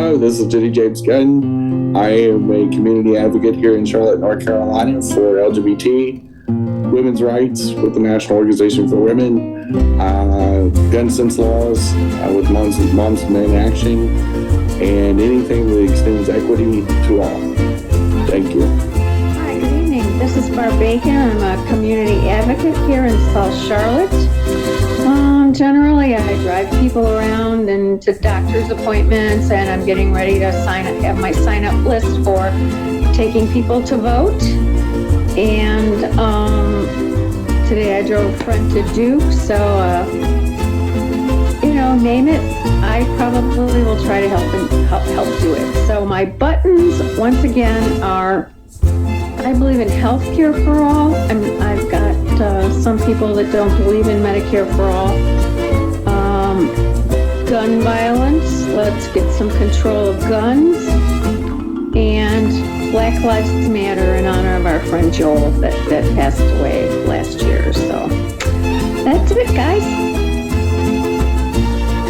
Hello, this is Jenny-Jaymes Gunn. I am a community advocate here in Charlotte, North Carolina for LGBT women's rights with the National Organization for Women, gun sense laws with Moms and Men Action, and anything that extends equity to all. Thank you. Hi, good evening. This is Barb Bacon. I'm a community advocate here in South Charlotte. Generally, I drive people around and to doctor's appointments, and I'm getting ready to have my sign-up list for taking people to vote. And today I drove a friend to Duke, so name it. I probably will try to help do it. So my buttons, once again, are I believe in health care for all. I've got some people that don't believe in Medicare for all. Gun violence, let's get some control of guns. And Black Lives Matter in honor of our friend Joel that passed away last year. So that's it, guys.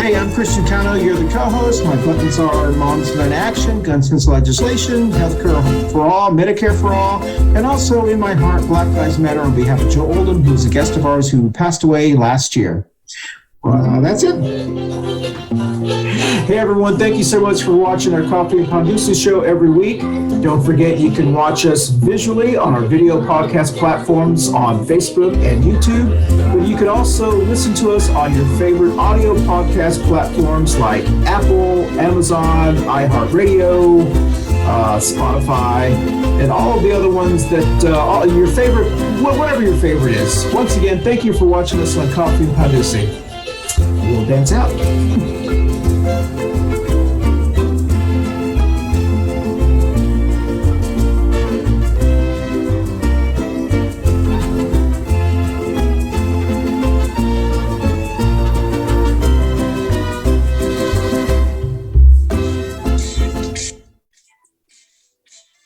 Hey, I'm Christian Cano. You're the co-host. My buttons are Moms and Men Action, gun sense legislation, healthcare for all, Medicare for all, and also in my heart, Black Lives Matter on behalf of Joe Oldham, who's a guest of ours who passed away last year. That's it. Hey, everyone. Thank you so much for watching our Coffee Pan Dulce Show every week. Don't forget, you can watch us visually on our video podcast platforms on Facebook and YouTube. But you can also listen to us on your favorite audio podcast platforms like Apple, Amazon, iHeartRadio, Spotify, and all of the other ones that all your favorite, whatever your favorite is. Once again, thank you for watching us on Coffee Pan Dulce. We'll dance out.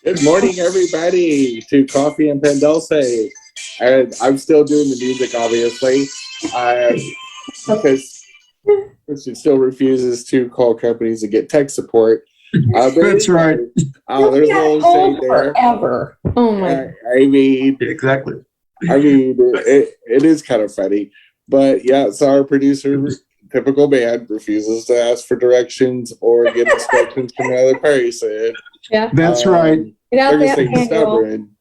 Good morning, everybody, to Coffee and Pan Dulce. And I'm still doing the music, obviously, because she still refuses to call companies to get tech support. That's right. There's a little shade there. Forever. Oh my. I mean, Exactly. it is kind of funny, but yeah. So our producer, typical man, refuses to ask for directions or get instructions from another person. Yeah, that's right. They're just saying stubborn,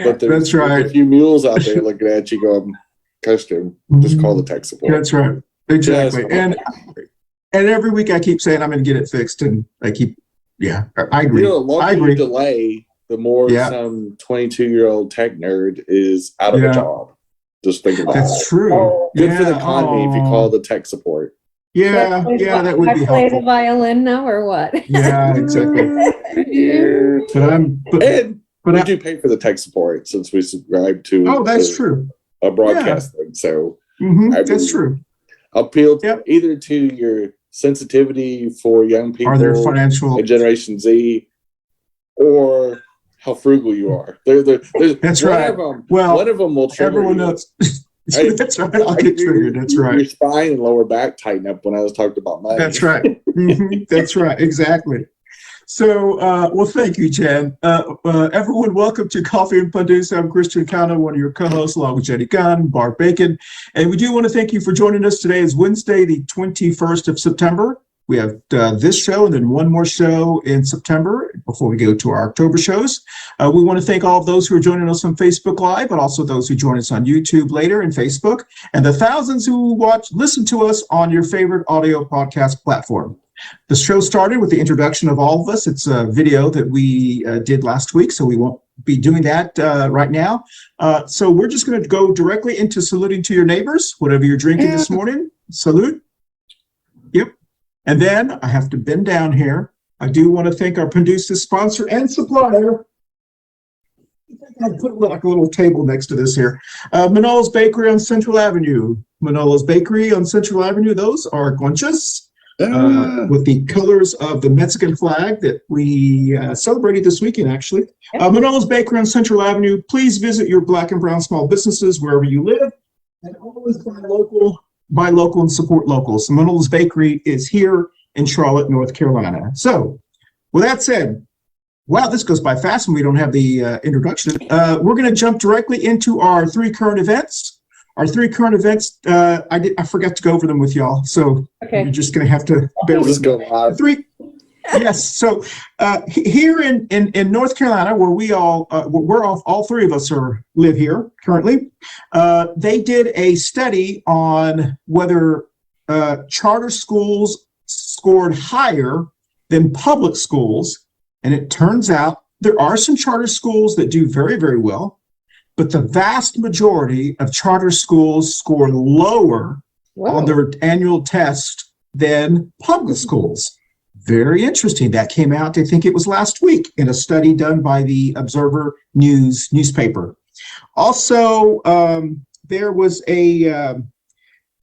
but there's a few mules out there looking at you going, "Custom, just call the tech support." That's right. Exactly. And every week I keep saying I'm going to get it fixed, and I keep, I agree. The longer you delay, the more some 22-year-old tech nerd is out of a job. Just think about That's it. true. Good for the economy if you call the tech support. That would be helpful. I play the violin now, or what? Yeah, exactly. But we do pay for the tech support since we subscribe to. Oh, that's true. A broadcast thing, so that's true. Appeal either to your sensitivity for young people, or their financial and Generation Z, or how frugal you are. That's right. One of them will trigger everyone knows. That's right. I'll get triggered. That's right. Your spine and lower back tighten up when I was talking about money. That's right. That's right. Exactly. So, well, thank you, Jen. Everyone, welcome to Coffee and Pan Dulce. I'm Christian Cano, one of your co-hosts, along with Jenny Gunn, Barb Bacon. And we do want to thank you for joining us today. It's Wednesday, the 21st of September. We have this show and then one more show in September before we go to our October shows. We want to thank all of those who are joining us on Facebook Live, but also those who join us on YouTube later and Facebook, and the thousands who listen to us on your favorite audio podcast platform. The show started with the introduction of all of us. It's a video that we did last week, so we won't be doing that right now. So we're just going to go directly into saluting to your neighbors, whatever you're drinking this morning. Salute. Yep. And then I have to bend down here. I do want to thank our producer, sponsor, and supplier. I'll put like a little table next to this here. Manolo's Bakery on Central Avenue. Manolo's Bakery on Central Avenue. Those are conchas with the colors of the Mexican flag that we celebrated this weekend, actually. Manolo's Bakery on Central Avenue. Please visit your Black and brown small businesses wherever you live. And always buy local and support local. So Manolo's Bakery is here in Charlotte, North Carolina. So with that said, wow, this goes by fast when we don't have the introduction. We're going to jump directly into our 3 current events. Our 3 current events, I forgot to go over them with y'all, so Okay. you're just going to have to bear with me. live. 3, yes. So here in North Carolina, where all 3 of us live here currently, they did a study on whether charter schools scored higher than public schools. And it turns out there are some charter schools that do very, very well, but the vast majority of charter schools score lower on their annual test than public schools. Very interesting. That came out, I think it was last week, in a study done by the Observer newspaper. Also, there was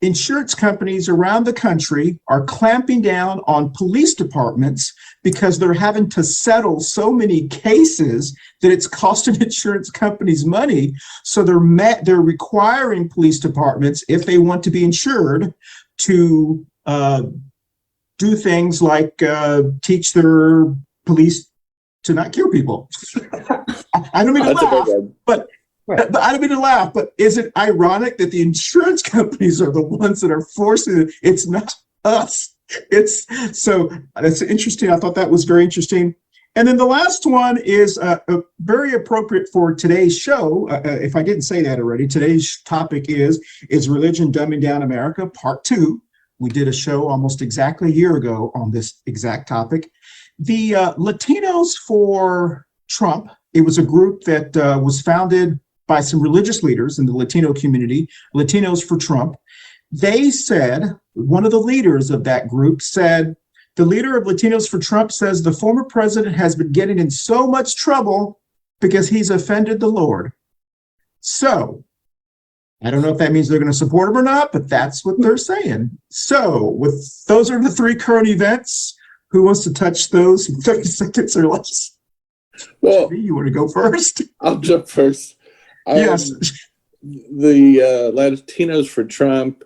insurance companies around the country are clamping down on police departments because they're having to settle so many cases that it's costing insurance companies money. So they're requiring police departments, if they want to be insured, to do things like teach their police to not kill people. I don't mean to laugh, but I don't mean to laugh, but is it ironic that the insurance companies are the ones that are forcing it? It's not us. So that's interesting. I thought that was very interesting. And then the last one is very appropriate for today's show. If I didn't say that already, today's topic is Religion Dumbing Down America, Part 2. We did a show almost exactly a year ago on this exact topic. The Latinos for Trump, it was a group that was founded by some religious leaders in the Latino community, Latinos for Trump. They said, one of the leaders of that group said, the leader of Latinos for Trump says the former president has been getting in so much trouble because he's offended the Lord. So, I don't know if that means they're going to support him or not, but that's what they're saying. So, those are the 3 current events. Who wants to touch those in 30 seconds or less? Well, you want to go first? I'll jump first. Yes. The Latinos for Trump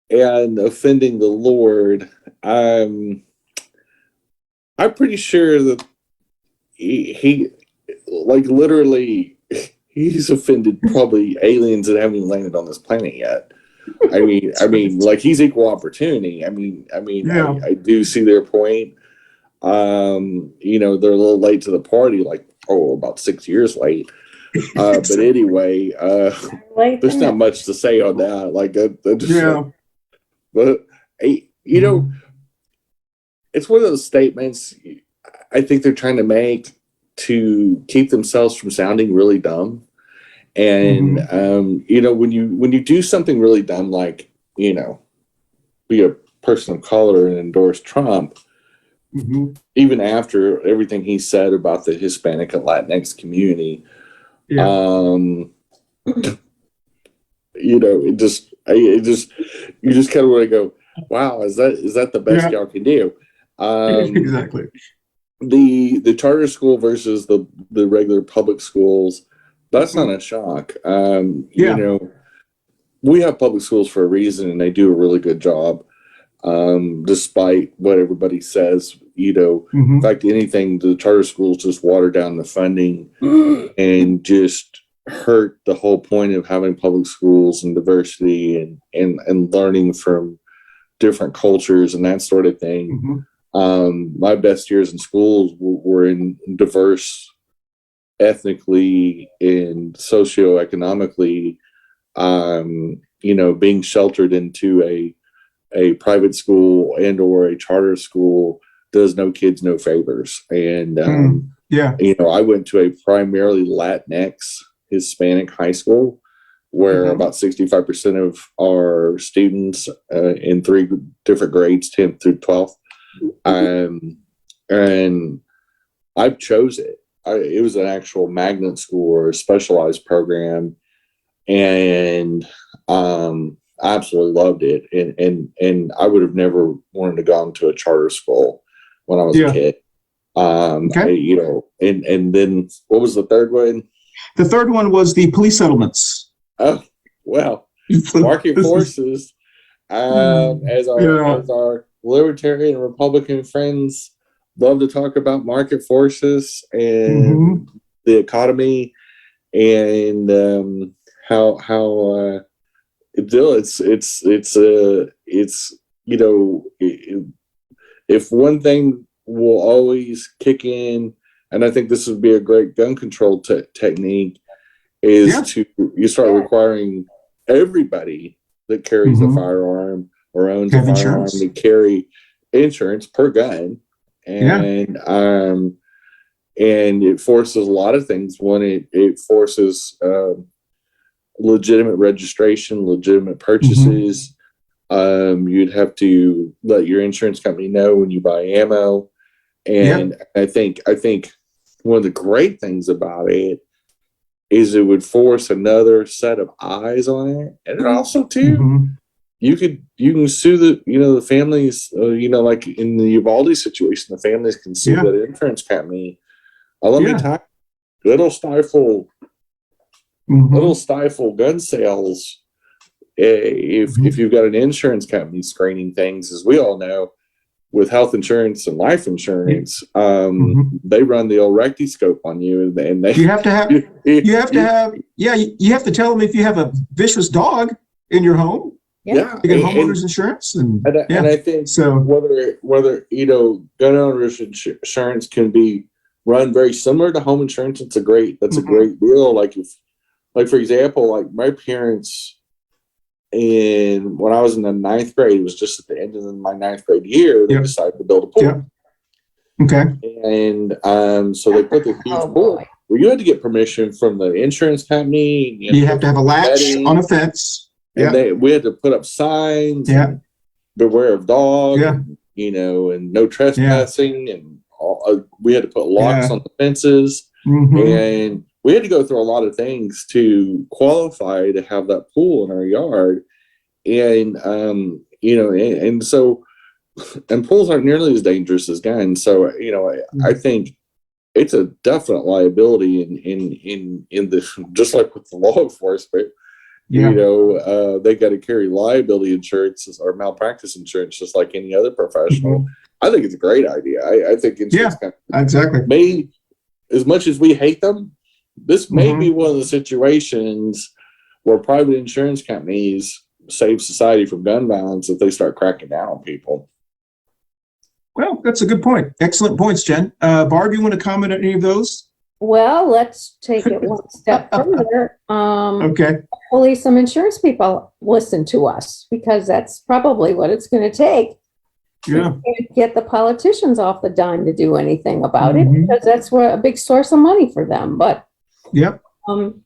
and offending the Lord. I'm pretty sure that he like literally he's offended probably aliens that haven't even landed on this planet yet. I mean, like he's equal opportunity. Yeah. I do see their point. You know, they're a little late to the party, like about 6 years late. But anyway, there's not much to say on that. But you know, it's one of those statements I think they're trying to make to keep themselves from sounding really dumb. And you know, when you do something really dumb, like, you know, be a person of color and endorse Trump, even after everything he said about the Hispanic and Latinx community. You know, you just kind of want to go, wow, is that the best y'all can do? Exactly. The charter school versus the regular public schools, that's not a shock. You know, we have public schools for a reason, and they do a really good job, despite what everybody says. You know, in fact, anything, the charter schools just water down the funding and just hurt the whole point of having public schools and diversity and learning from different cultures and that sort of thing. My best years in schools were in diverse, ethnically and socioeconomically, you know, being sheltered into a private school and or a charter school does no kids no favors. And you know, I went to a primarily Latinx Hispanic high school where about 65% of our students in 3 different grades, 10th through 12th, and I chose it. It was an actual magnet school or a specialized program, and I absolutely loved it. And I would have never wanted to go into a charter school when I was a kid. You know, and then what was the third one? The third one was the police settlements. Oh, well, market forces as our libertarian and Republican friends love to talk about market forces and the economy and how it's if one thing will always kick in, and I think this would be a great gun control technique, is you start requiring everybody that carries a firearm or owns a firearm to carry insurance per gun, and it forces a lot of things. One, it forces legitimate registration, legitimate purchases. You'd have to let your insurance company know when you buy ammo, and I think one of the great things about it is it would force another set of eyes on it, and it also too you can sue the families, like in the Uvalde situation, the families can sue that insurance company. Let me tell you, it'll stifle gun sales if you've got an insurance company screening things. As we all know, with health insurance and life insurance, they run the old rectiscope on you, and they you have to have you have to tell them if you have a vicious dog in your home. You get homeowners insurance, and I think so. Whether gun owners insurance can be run very similar to home insurance, that's a great deal. Like for example, like my parents, when I was in the 9th grade, it was just at the end of my 9th grade year, they decided to build a pool. And so they put the huge pool. Well, you had to get permission from the insurance company. You have to have a latch on a fence. And we had to put up signs. And beware of dog. And no trespassing. And we had to put locks on the fences. And we had to go through a lot of things to qualify to have that pool in our yard. And and pools aren't nearly as dangerous as guns. So I think it's a definite liability in this, just like with the law enforcement. They got to carry liability insurance or malpractice insurance just like any other professional. I think it's a great idea. I think insurance companies may, as much as we hate them, this may be one of the situations where private insurance companies save society from gun violence if they start cracking down on people. Well, that's a good point. Excellent points, Jen. Barb, you want to comment on any of those? Well, let's take it one step further. Okay. Hopefully some insurance people listen to us, because that's probably what it's going to take. To get the politicians off the dime to do anything about it, because that's a big source of money for them. But I'm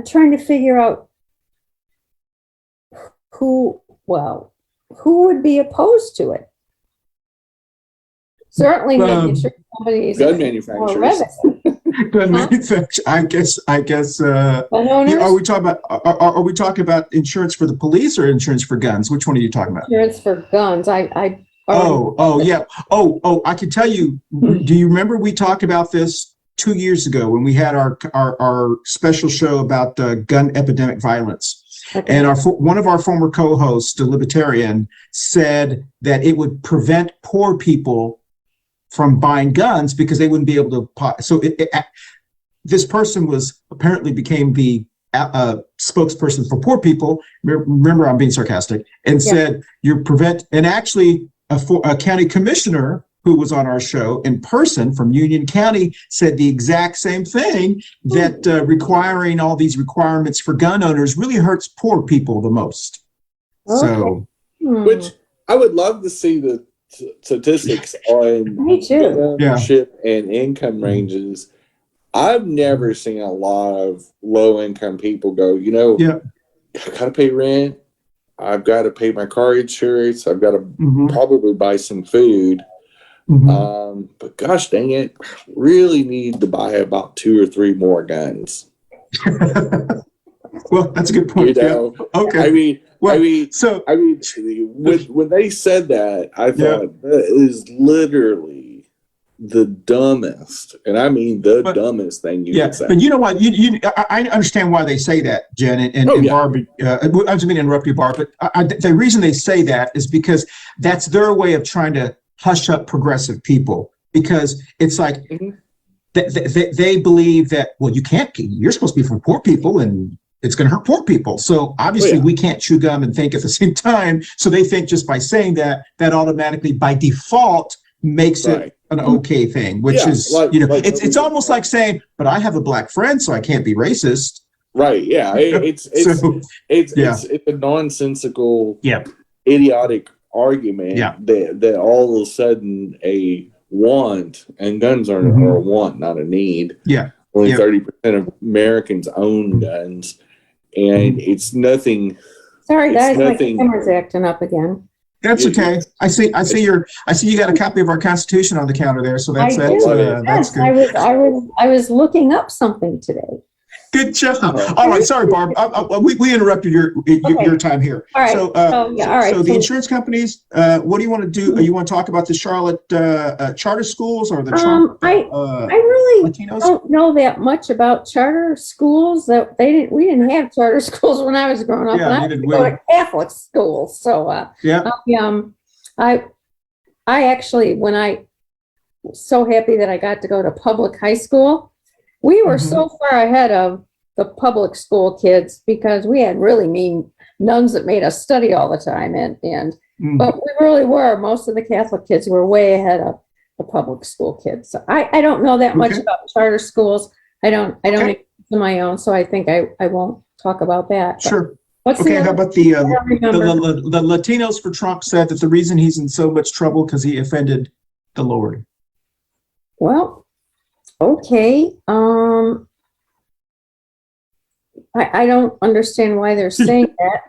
trying to figure out who would be opposed to it. Certainly the insurance companies, gun manufacturers. Gun manufacturers. I guess. Are we talking about insurance for the police or insurance for guns? Which one are you talking about? Insurance for guns. I can tell you. Do you remember we talked about this 2 years ago when we had our special show about gun epidemic violence? And one of our former co-hosts, the Libertarian, said that it would prevent poor people from buying guns because they wouldn't be able to. So this person apparently became the spokesperson for poor people. Remember, I'm being sarcastic, and said you prevent. And actually, a county commissioner who was on our show in person from Union County said the exact same thing, that requiring all these requirements for gun owners really hurts poor people the most. So, which I would love to see the statistics on ownership and income ranges. I've never seen a lot of low income people go, I gotta pay rent, I've got to pay my car insurance, I've got to probably buy some food. But gosh dang it, really need to buy about 2 or 3 more guns. Well, that's a good point. Okay. When they said that, I thought that is literally the dumbest, and I mean dumbest thing you can say. But you know what? I understand why they say that, Jen, and Barb. I was going to interrupt you, Barb, but the reason they say that is because that's their way of trying to hush up progressive people, because it's like they believe that, well, you're supposed to be for poor people, and it's going to hurt poor people. So obviously we can't chew gum and think at the same time. So they think just by saying that automatically by default makes it an okay thing, which is, it's almost like saying, but I have a black friend, so I can't be racist. Right. Yeah. It's a nonsensical, idiotic argument that all of a sudden a want, and guns are a want, not a need. Yeah. Only 30% of Americans own guns, and it's nothing. Sorry, guys, my camera's acting up again. That's okay. I see you got a copy of our Constitution on the counter there, so that's good. I was looking up something today. Good job. All right, sorry, Barb. We interrupted your time here. All right. So the insurance companies. What do you want to do? You want to talk about the Charlotte charter schools or the Trump? I really Latinos? Don't know that much about charter schools. That we didn't have charter schools when I was growing up. Yeah, I had to go to Catholic schools. So I actually, when I was so happy that I got to go to public high school. We were so far ahead of the public school kids because we had really mean nuns that made us study all the time, but we really were. Most of the Catholic kids were way ahead of the public school kids. So I don't know that much about charter schools. I don't do my own, so I think I won't talk about that. Sure. How about the Latinos for Trump said that the reason he's in so much trouble because he offended the Lord. Well. Okay. I don't understand why they're saying that.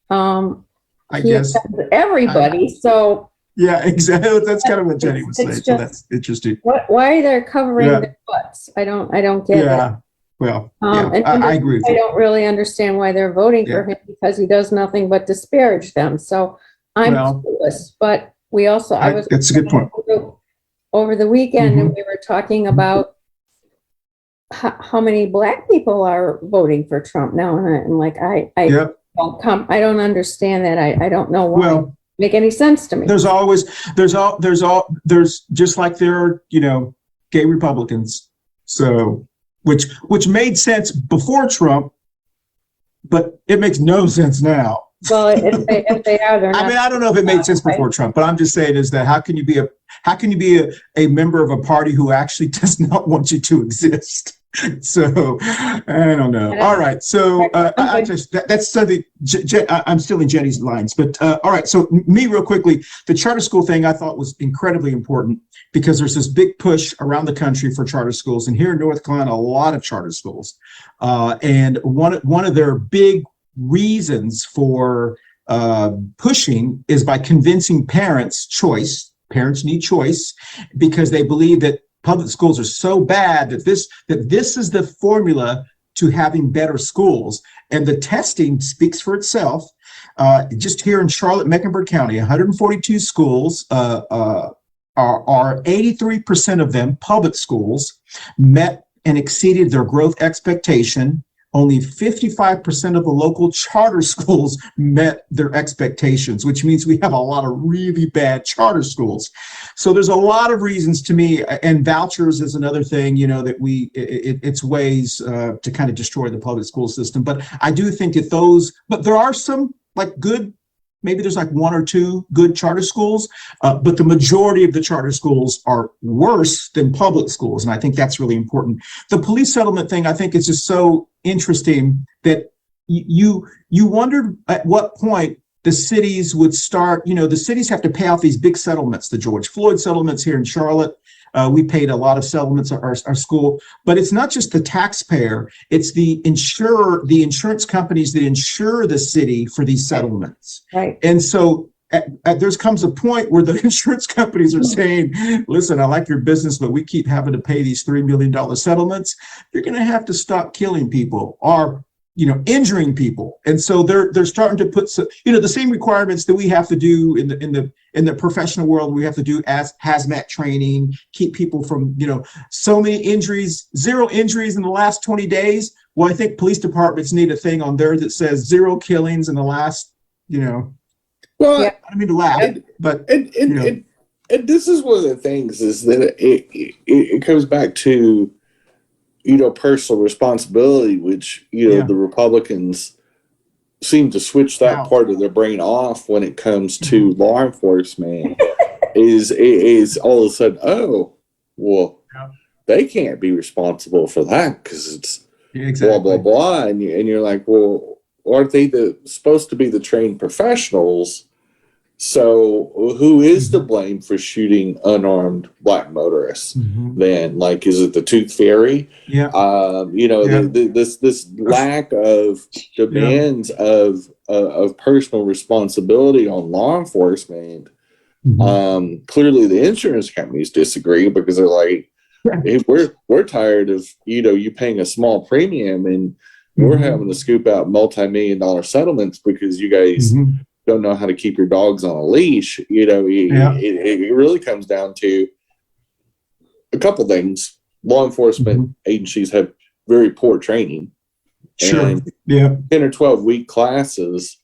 I guess everybody. So yeah, exactly. That's kind of what Jenny was saying. So that's interesting. Why are they covering their butts? I don't get it. Well, I agree with you. I don't really understand why they're voting for him because he does nothing but disparage them. So I'm clueless. But we also that's a good point. Over the weekend, and we were talking about how many Black people are voting for Trump now, and I'm like, I don't understand that. I don't know why. Well, make any sense to me. There's just like there are, gay Republicans. So which made sense before Trump, but it makes no sense now. Well, if they are, they're not. I mean, I don't know if it made sense before Trump, but I'm just saying is that how can you be a member of a party who actually does not want you to exist? So I don't know. All right, so that's something. I'm still in Jenny's lines, but all right. So me, real quickly, the charter school thing I thought was incredibly important because there's this big push around the country for charter schools, and here in North Carolina, a lot of charter schools, and one of their big reasons for pushing is by convincing parents need choice because they believe that public schools are so bad that this is the formula to having better schools. And the testing speaks for itself. Just here in Charlotte, Mecklenburg County, 142 schools are 83% of them public schools met and exceeded their growth expectation. Only 55% of the local charter schools met their expectations, which means we have a lot of really bad charter schools. So there's a lot of reasons to me, and vouchers is another thing, that it's ways to kind of destroy the public school system. But I do think that but there are some good, maybe there's one or two good charter schools, but the majority of the charter schools are worse than public schools. And I think that's really important. The police settlement thing, I think is just so interesting that you wondered at what point the cities would start, the cities have to pay out these big settlements, the George Floyd settlements here in Charlotte. We paid a lot of settlements at our school, but it's not just the taxpayer, it's the insurance companies that insure the city for these settlements. Right. And so there comes a point where the insurance companies are saying, listen, I like your business, but we keep having to pay these $3 million settlements. You're going to have to stop killing people, or injuring people. And so they're starting to put the same requirements that we have to do in the professional world. We have to do as hazmat training, keep people from, so many injuries, 0 injuries in the last 20 days. Well, I think police departments need a thing on there that says 0 killings in the last, Well, I don't mean to laugh, but and this is one of the things is that it comes back to, personal responsibility, which, the Republicans seem to switch that part of their brain off when it comes to law enforcement is all of a sudden, they can't be responsible for that because it's blah, blah, blah. And you're like, well, aren't they supposed to be the trained professionals? So who is to blame for shooting unarmed black motorists? Then, like, is it the Tooth Fairy? This lack of demands of personal responsibility on law enforcement. Clearly, the insurance companies disagree because they're like, hey, we're tired of you paying a small premium and we're having to scoop out multi-million-dollar settlements because you guys don't know how to keep your dogs on a leash. It really comes down to a couple things. Law enforcement agencies have very poor training. And 10 or 12 week classes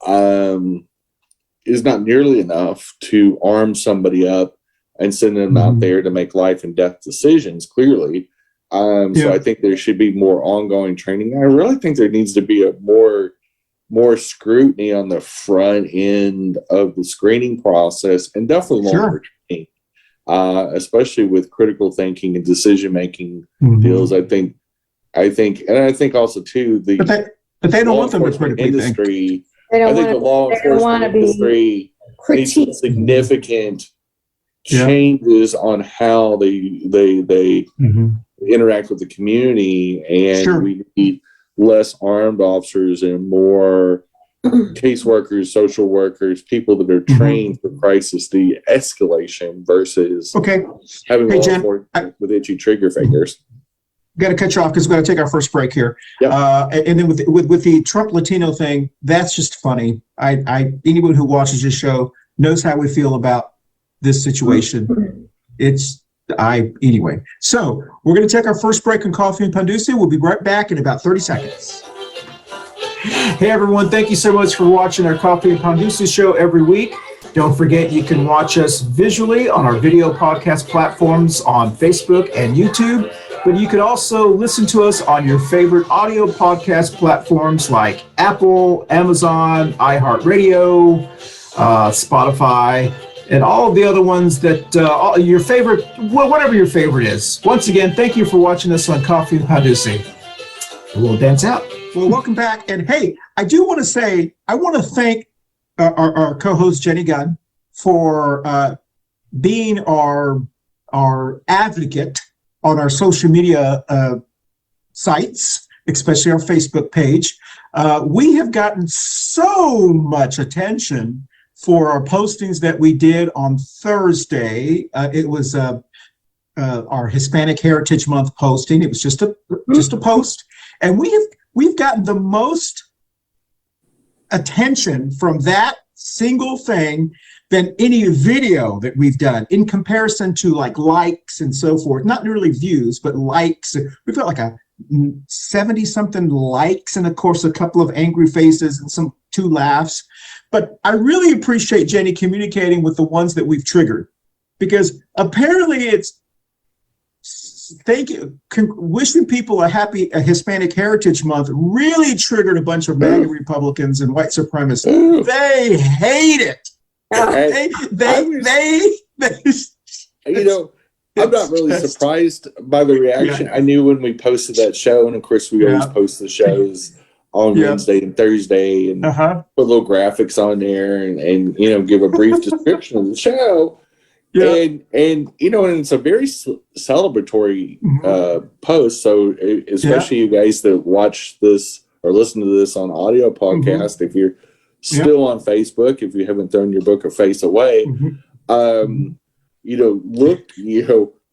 is not nearly enough to arm somebody up and send them out there to make life and death decisions, clearly. So I think there should be more ongoing training. I really think there needs to be a more scrutiny on the front end of the screening process, and definitely longer training, especially with critical thinking and decision making deals. I think also too but they don't want them to critically industry. Think. They don't I think the law enforcement industry needs some significant changes on how they interact with the community, and we need less armed officers and more caseworkers, social workers, people that are trained for crisis de-escalation versus having law enforcement with itchy trigger fingers. Got to cut you off because we've got to take our first break here. Yep. And then with the Trump Latino thing, that's just funny. Anyone who watches this show knows how we feel about this situation. Anyway. So we're going to take our first break on Coffee and Pan Dulce. We'll be right back in about 30 seconds. Hey everyone, thank you so much for watching our Coffee and Pan Dulce show every week. Don't forget you can watch us visually on our video podcast platforms on Facebook and YouTube, but you can also listen to us on your favorite audio podcast platforms like Apple, Amazon, iHeartRadio, Spotify, and all of the other ones that your favorite, whatever your favorite is. Once again, thank you for watching us on Coffee and Pan Dulce. We'll dance out. Well, welcome back. And hey, I do want to say, I want to thank our co-host Jenny Gunn for being our advocate on our social media sites, especially our Facebook page. We have gotten so much attention for our postings that we did on Thursday. It was our Hispanic Heritage Month posting. It was just a post, and we've gotten the most attention from that single thing than any video that we've done in comparison to like likes and so forth. Not nearly views, but likes. We've got like a 70 something likes, and of course a couple of angry faces and 2 laughs. But I really appreciate Jenny communicating with the ones that we've triggered, because apparently it's wishing people a happy Hispanic Heritage Month really triggered a bunch of MAGA Republicans and white supremacists. They hate it. I'm not really surprised by the reaction. I knew when we posted that show, and of course we always post the shows on Wednesday and Thursday, and put little graphics on there, and give a brief description of the show. And it's a very celebratory post. So especially you guys that watch this or listen to this on audio podcast, if you're still on Facebook, if you haven't thrown your book of face away, look,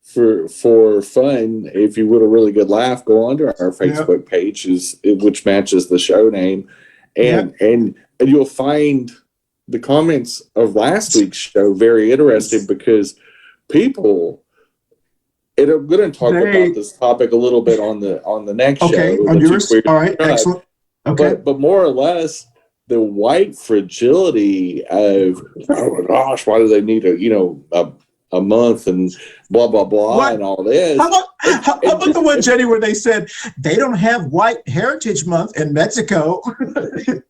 for fun, if you want a really good laugh, go onto our Facebook page, which matches the show name, and you'll find the comments of last week's show very interesting because people. And I'm going to talk about this topic a little bit on the next show. Okay, on yours. All right, excellent. Okay, but more or less, the white fragility of, oh my gosh, why do they need a month and blah blah blah and all this? How about the one, Jenny, where they said they don't have White Heritage Month in Mexico?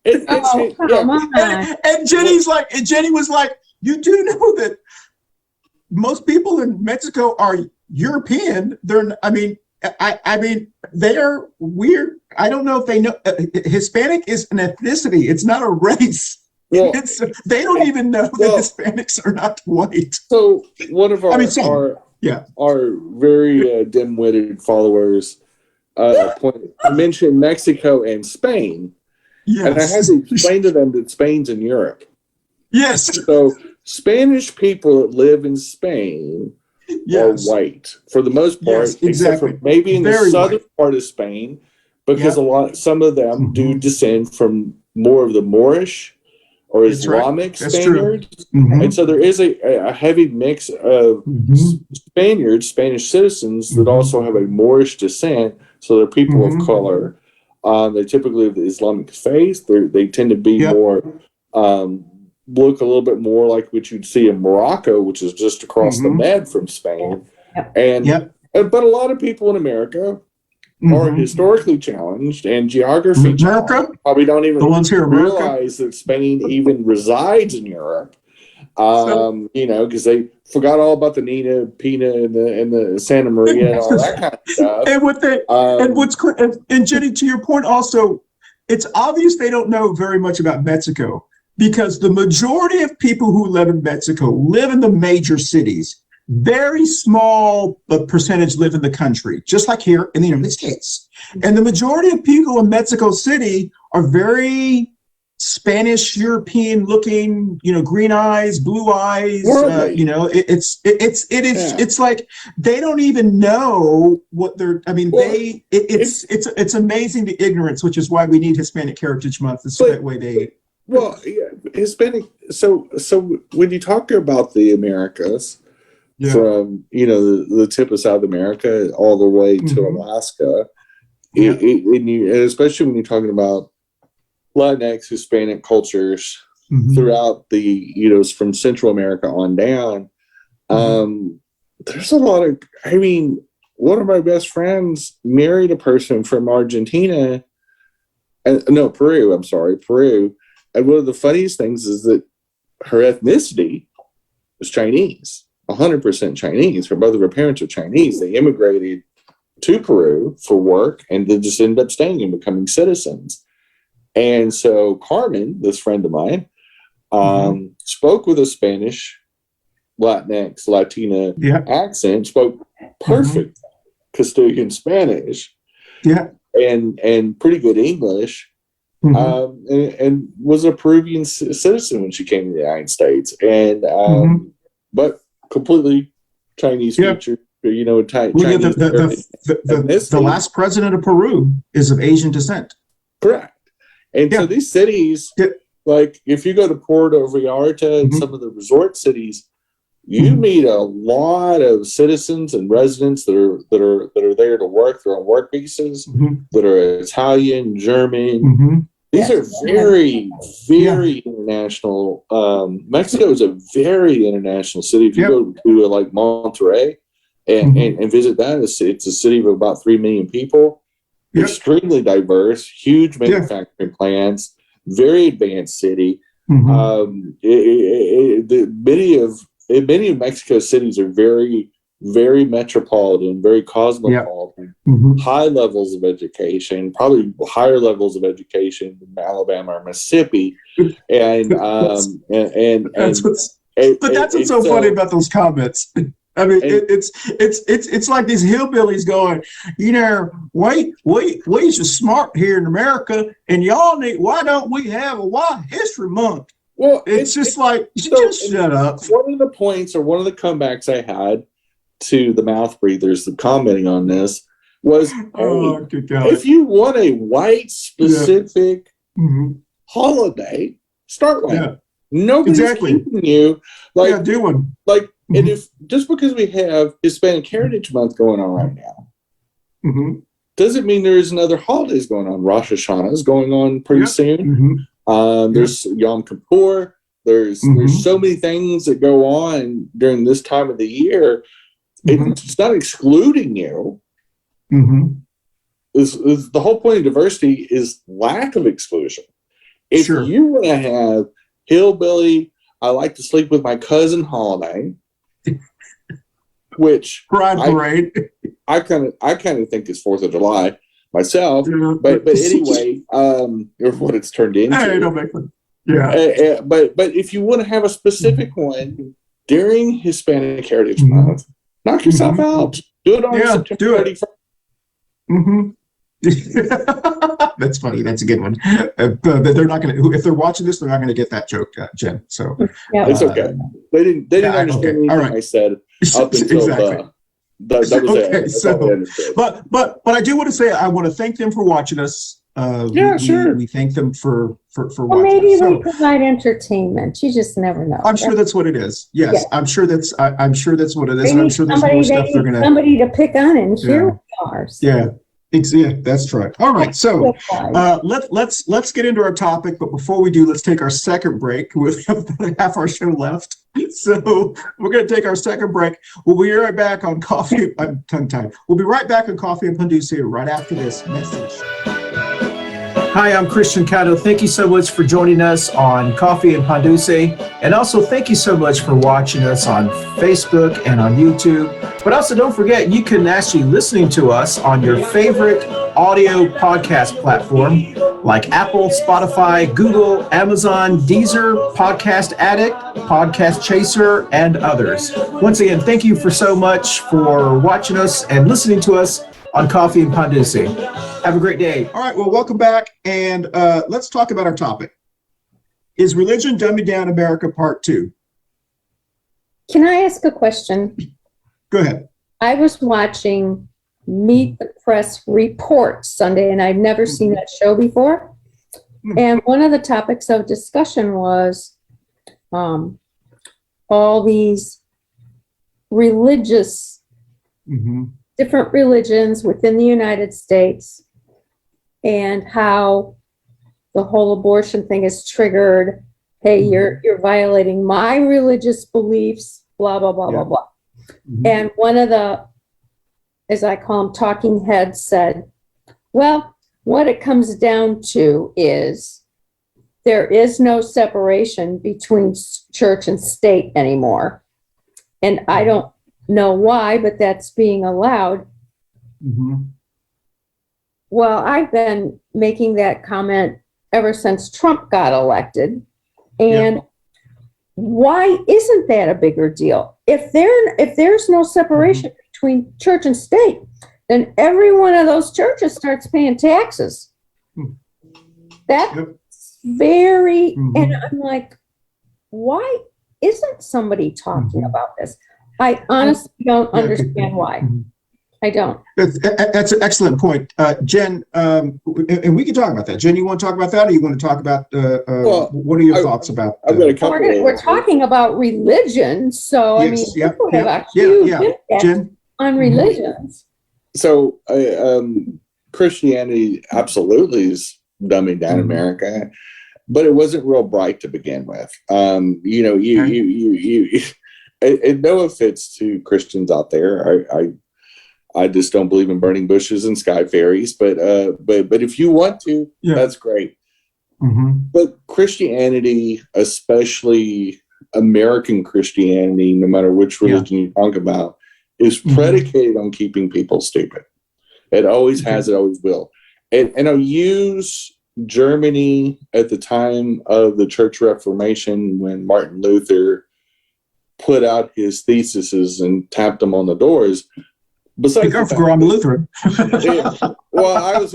And Jenny was like, you do know that most people in Mexico are European. I mean, they are weird. I don't know if they know. Hispanic is an ethnicity. It's not a race. Well, they don't even know that Hispanics are not white. So one of our very dim-witted followers mentioned Mexico and Spain. Yes. And I had to explain to them that Spain's in Europe. Yes. So Spanish people that live in Spain are white for the most part, except for maybe in the southern part of Spain, because some of them do descend from more of the Moorish or Islamic Spaniards. And so there is a heavy mix of Spanish citizens that also have a Moorish descent. So they're people of color. They typically have the Islamic faith. They tend to be more look a little bit more like what you'd see in Morocco, which is just across the Med from Spain. But a lot of people in America are historically challenged and geography challenged. Probably don't even realize that Spain even resides in Europe. Because they forgot all about the Nina, Pina, and the Santa Maria and all that kind of stuff. And Jenny, to your point, also, it's obvious they don't know very much about Mexico. Because the majority of people who live in Mexico live in the major cities. Very small percentage live in the country, just like here in the United States. And the majority of people in Mexico City are very Spanish, European looking, green eyes, blue eyes. It's like they don't even know what they're. I mean, it's amazing the ignorance, which is why we need Hispanic Heritage Month. It's that way they. Well, Hispanic. So when you talk about the Americas, from the tip of South America all the way to Alaska, and especially when you're talking about LatinX Hispanic cultures throughout the from Central America on down, there's a lot of. I mean, one of my best friends married a person from Argentina. Peru. I'm sorry, Peru. And one of the funniest things is that her ethnicity was Chinese, 100% Chinese. Both of her parents are Chinese. They immigrated to Peru for work and then just ended up staying and becoming citizens. And so Carmen, this friend of mine, spoke with a Spanish, Latinx, Latina accent, spoke perfect Castilian Spanish and pretty good English. And was a Peruvian citizen when she came to the United States, and but completely Chinese feature. Chinese the last president of Peru is of Asian descent. Correct. And so these cities, like if you go to Puerto Vallarta and some of the resort cities, you meet a lot of citizens and residents that are there to work. They're on work visas that are Italian, German. These are very, very international. Mexico is a very international city. If you go to like Monterrey and visit that, it's a city of about 3 million people. Extremely diverse, huge manufacturing plants, very advanced city. Many of Mexico's cities are very, very metropolitan, very cosmopolitan, high levels of education, probably higher levels of education than Alabama or Mississippi. And that's what's so funny about those comments. I mean, it's like these hillbillies going, we just smart here in America, and y'all why don't we have a White History Month? Well, it's just like, just shut up. One of the points or one of the comebacks I had to the mouth breathers commenting on this was, Oh, good God. if you want a white specific holiday, start one. Yeah. Nobody's keeping you. Like, do one. Like, and if just because we have Hispanic Heritage Month going on right now, doesn't mean there isn't other holidays going on. Rosh Hashanah is going on pretty soon. There's Yom Kippur. There's so many things that go on during this time of the year. It's not excluding you. Is the whole point of diversity is lack of exclusion. If you want to have hillbilly, I like to sleep with my cousin holiday, which Pride Parade. I kind of think is 4th of July myself, but anyway, or what it's turned into. Hey, don't make fun. Yeah. But if you want to have a specific one during Hispanic Heritage Month, knock yourself out. Do it on September 31st. That's funny. That's a good one. They're not going to. If they're watching this, they're not going to get that joke, Jen. So it's okay. They didn't understand anything I said up until that was it. So, but I do want to say I want to thank them for watching us. We thank them for watching. Maybe we provide entertainment. You just never know. I'm sure that's what it is. Yes, I'm sure that's what it is. And I'm sure there's more stuff they're going to. Somebody to pick on, and here we are. Yeah. Yeah, that's right. All right, so let's get into our topic. But before we do, let's take our second break. We have about half our show left, so we're going to take our second break. We'll be right back on Coffee. I'm tongue-tied. We'll be right back on Coffee and Pan Dulce right after this message. Hi, I'm Christian Cano. Thank you so much for joining us on Coffee and Pan Dulce. And also thank you so much for watching us on Facebook and on YouTube. But also don't forget, you can actually listen to us on your favorite audio podcast platform like Apple, Spotify, Google, Amazon, Deezer, Podcast Addict, Podcast Chaser, and others. Once again, thank you for so much for watching us and listening to us on Coffee and Pan Dulce. Have a great day. All right, well, welcome back, and let's talk about our topic. Is Religion Dumbing Down America Part 2? Can I ask a question? Go ahead. I was watching Meet the Press Report Sunday, and I've never seen that show before. And one of the topics of discussion was all these religious, different religions within the United States, and how the whole abortion thing is triggered. Hey, you're violating my religious beliefs, blah, blah, blah, blah, blah. And one of the, as I call them, talking heads said, well, what it comes down to is there is no separation between church and state anymore. And I don't know why, but that's being allowed. Well, I've been making that comment ever since Trump got elected. And why isn't that a bigger deal? If there's no separation between church and state, then every one of those churches starts paying taxes. That's very, and I'm like, why isn't somebody talking about this? I honestly don't understand why. I don't. That's an excellent point. Jen, and we can talk about that. Jen, you want to talk about that, or you want to talk about, what are your thoughts about? I've got a couple. We're talking about religion, so I mean, people have a huge impact on religions. So Christianity absolutely is dumbing down America, but it wasn't real bright to begin with. And no offense to Christians out there, I just don't believe in burning bushes and sky fairies, but if you want to, that's great. But Christianity, especially American Christianity, no matter which religion you talk about, is predicated on keeping people stupid. It always has, it always will. And I'll use Germany at the time of the Church Reformation, when Martin Luther put out his theses and tapped them on the doors. Besides, I'm a Lutheran. Well, I was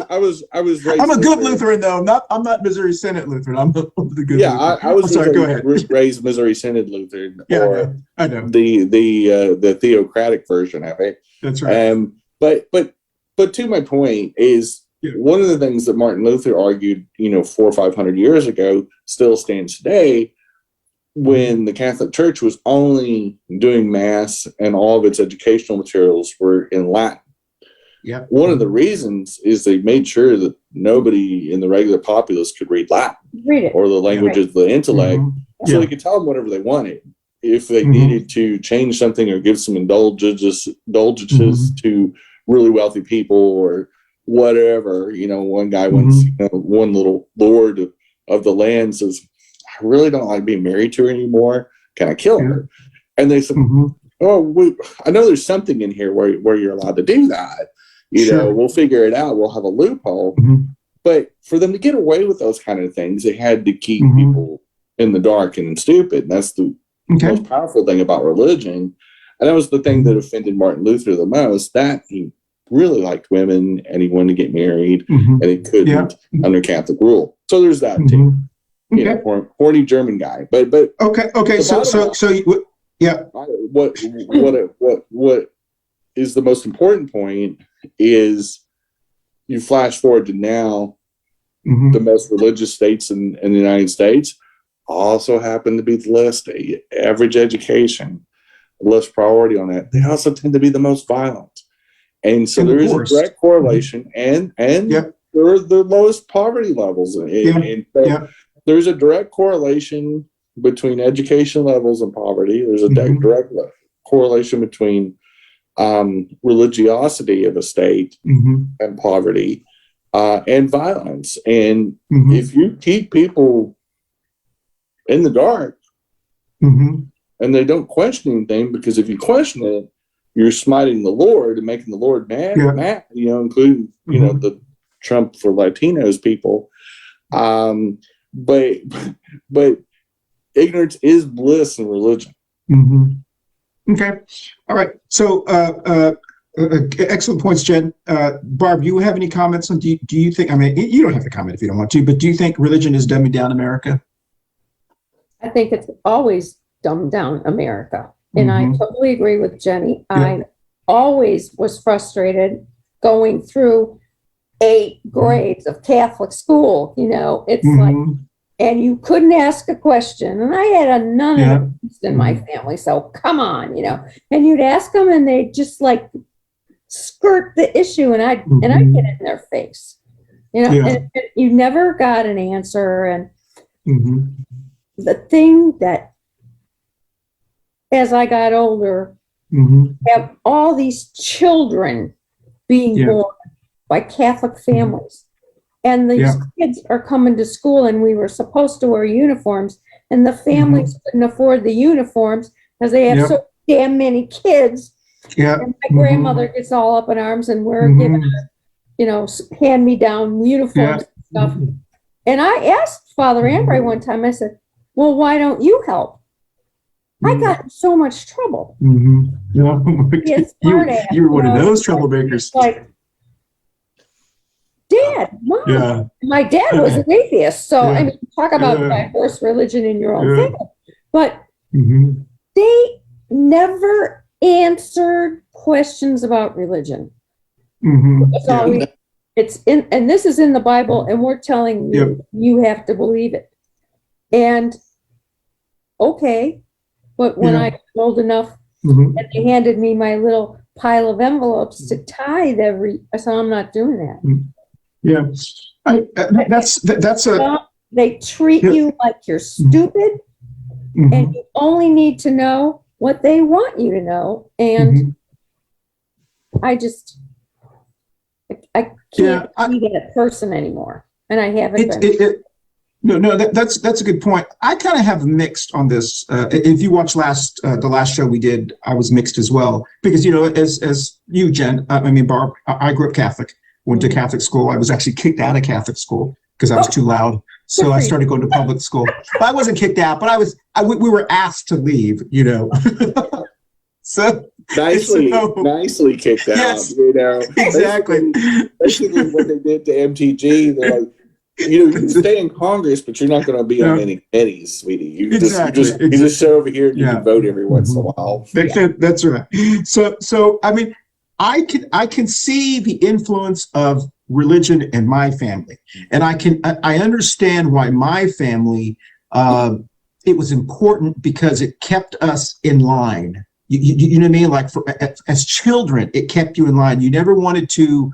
raised. I'm a good Lutheran though. I'm not Missouri Synod Lutheran. I'm the good. Yeah, Lutheran. I was sorry. Go ahead. raised Missouri Synod Lutheran, Yeah, or I know. the theocratic version of it. That's right. But to my point is, one of the things that Martin Luther argued, 400 or 500 years ago, still stands today. When the Catholic Church was only doing Mass and all of its educational materials were in Latin. Yeah. One of the reasons is they made sure that nobody in the regular populace could read Latin, or the language of the intellect, so they could tell them whatever they wanted. If they needed to change something or give some indulgences to really wealthy people or whatever, one guy once, one little lord of the land says, I really don't like being married to her anymore. Can I kill her? And they said, oh, I know there's something in here where you're allowed to do that. We'll figure it out. We'll have a loophole. But for them to get away with those kind of things, they had to keep people in the dark and stupid. And that's the most powerful thing about religion. And that was the thing that offended Martin Luther the most, that he really liked women and he wanted to get married and he couldn't under Catholic rule. So there's that too. Horny German guy. But okay. So what is the most important point is you flash forward to now, the most religious states in the United States also happen to be the less average education, less priority on that. They also tend to be the most violent. And so there is a direct correlation and they're the lowest poverty levels. There's a direct correlation between education levels and poverty. There's a direct correlation between religiosity of a state and poverty and violence. And if you keep people in the dark and they don't question anything, because if you question it, you're smiting the Lord and making the Lord mad, including, the Trump for Latinos people. But ignorance is bliss in religion. Okay. All right. So, excellent points, Jen. Barb, you have any comments on, do you think, you don't have to comment if you don't want to, but do you think religion is dumbing down America? I think it's always dumbed down America. And I totally agree with Jenny. I always was frustrated going through 8 grades of Catholic school. It's like, and you couldn't ask a question. And I had a nun and a priest in my family. So come on, and you'd ask them and they just like skirt the issue. And I'd get in their face, and you never got an answer. And the thing that, as I got older, have all these children being born by Catholic families. And these kids are coming to school, and we were supposed to wear uniforms, and the families couldn't afford the uniforms because they have so damn many kids. And my grandmother gets all up in arms, and we're giving her, hand-me-down uniforms and stuff. And I asked Father Ambray one time, I said, well, why don't you help? I got in so much trouble. You were one of those troublemakers. Like, Dad, Mom. My dad was an atheist. So, talk about diverse religion in your own family. But they never answered questions about religion. It's always, and this is in the Bible, and we're telling you, you have to believe it. And, okay. But when I got old enough and they handed me my little pile of envelopes to tithe I said, I'm not doing that. They treat you like you're stupid and you only need to know what they want you to know. And I can't be that person anymore. And I haven't been. No, that's a good point. I kind of have mixed on this. If you watched the last show we did, I was mixed as well because as you, Jen, Barb, I grew up Catholic, went to Catholic school. I was actually kicked out of Catholic school because I was too loud, so I started going to public school. But I wasn't kicked out, but we were asked to leave. So nicely kicked out. Yes, You know, exactly. Basically, what they did to MTG, they're like, you can stay in Congress, but you're not going to be on any committees, sweetie. You just sit over here and you can vote every once in a while. That's right. So I mean, I can see the influence of religion in my family, and I understand why my family it was important because it kept us in line. You know what I mean? Like as children, it kept you in line. You never wanted to.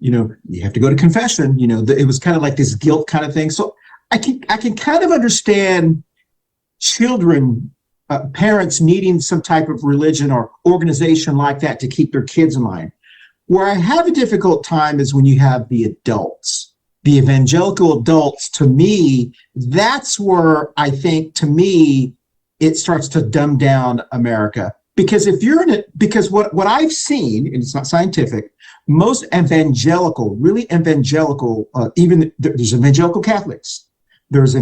You have to go to confession, it was kind of like this guilt kind of thing. So I can kind of understand children, parents needing some type of religion or organization like that to keep their kids in line. Where I have a difficult time is when you have the adults, the evangelical adults. To me, that's where I think, to me, it starts to dumb down America. Because if you're in it, because what I've seen, and it's not scientific, most evangelical, really evangelical, even there's evangelical Catholics. There's,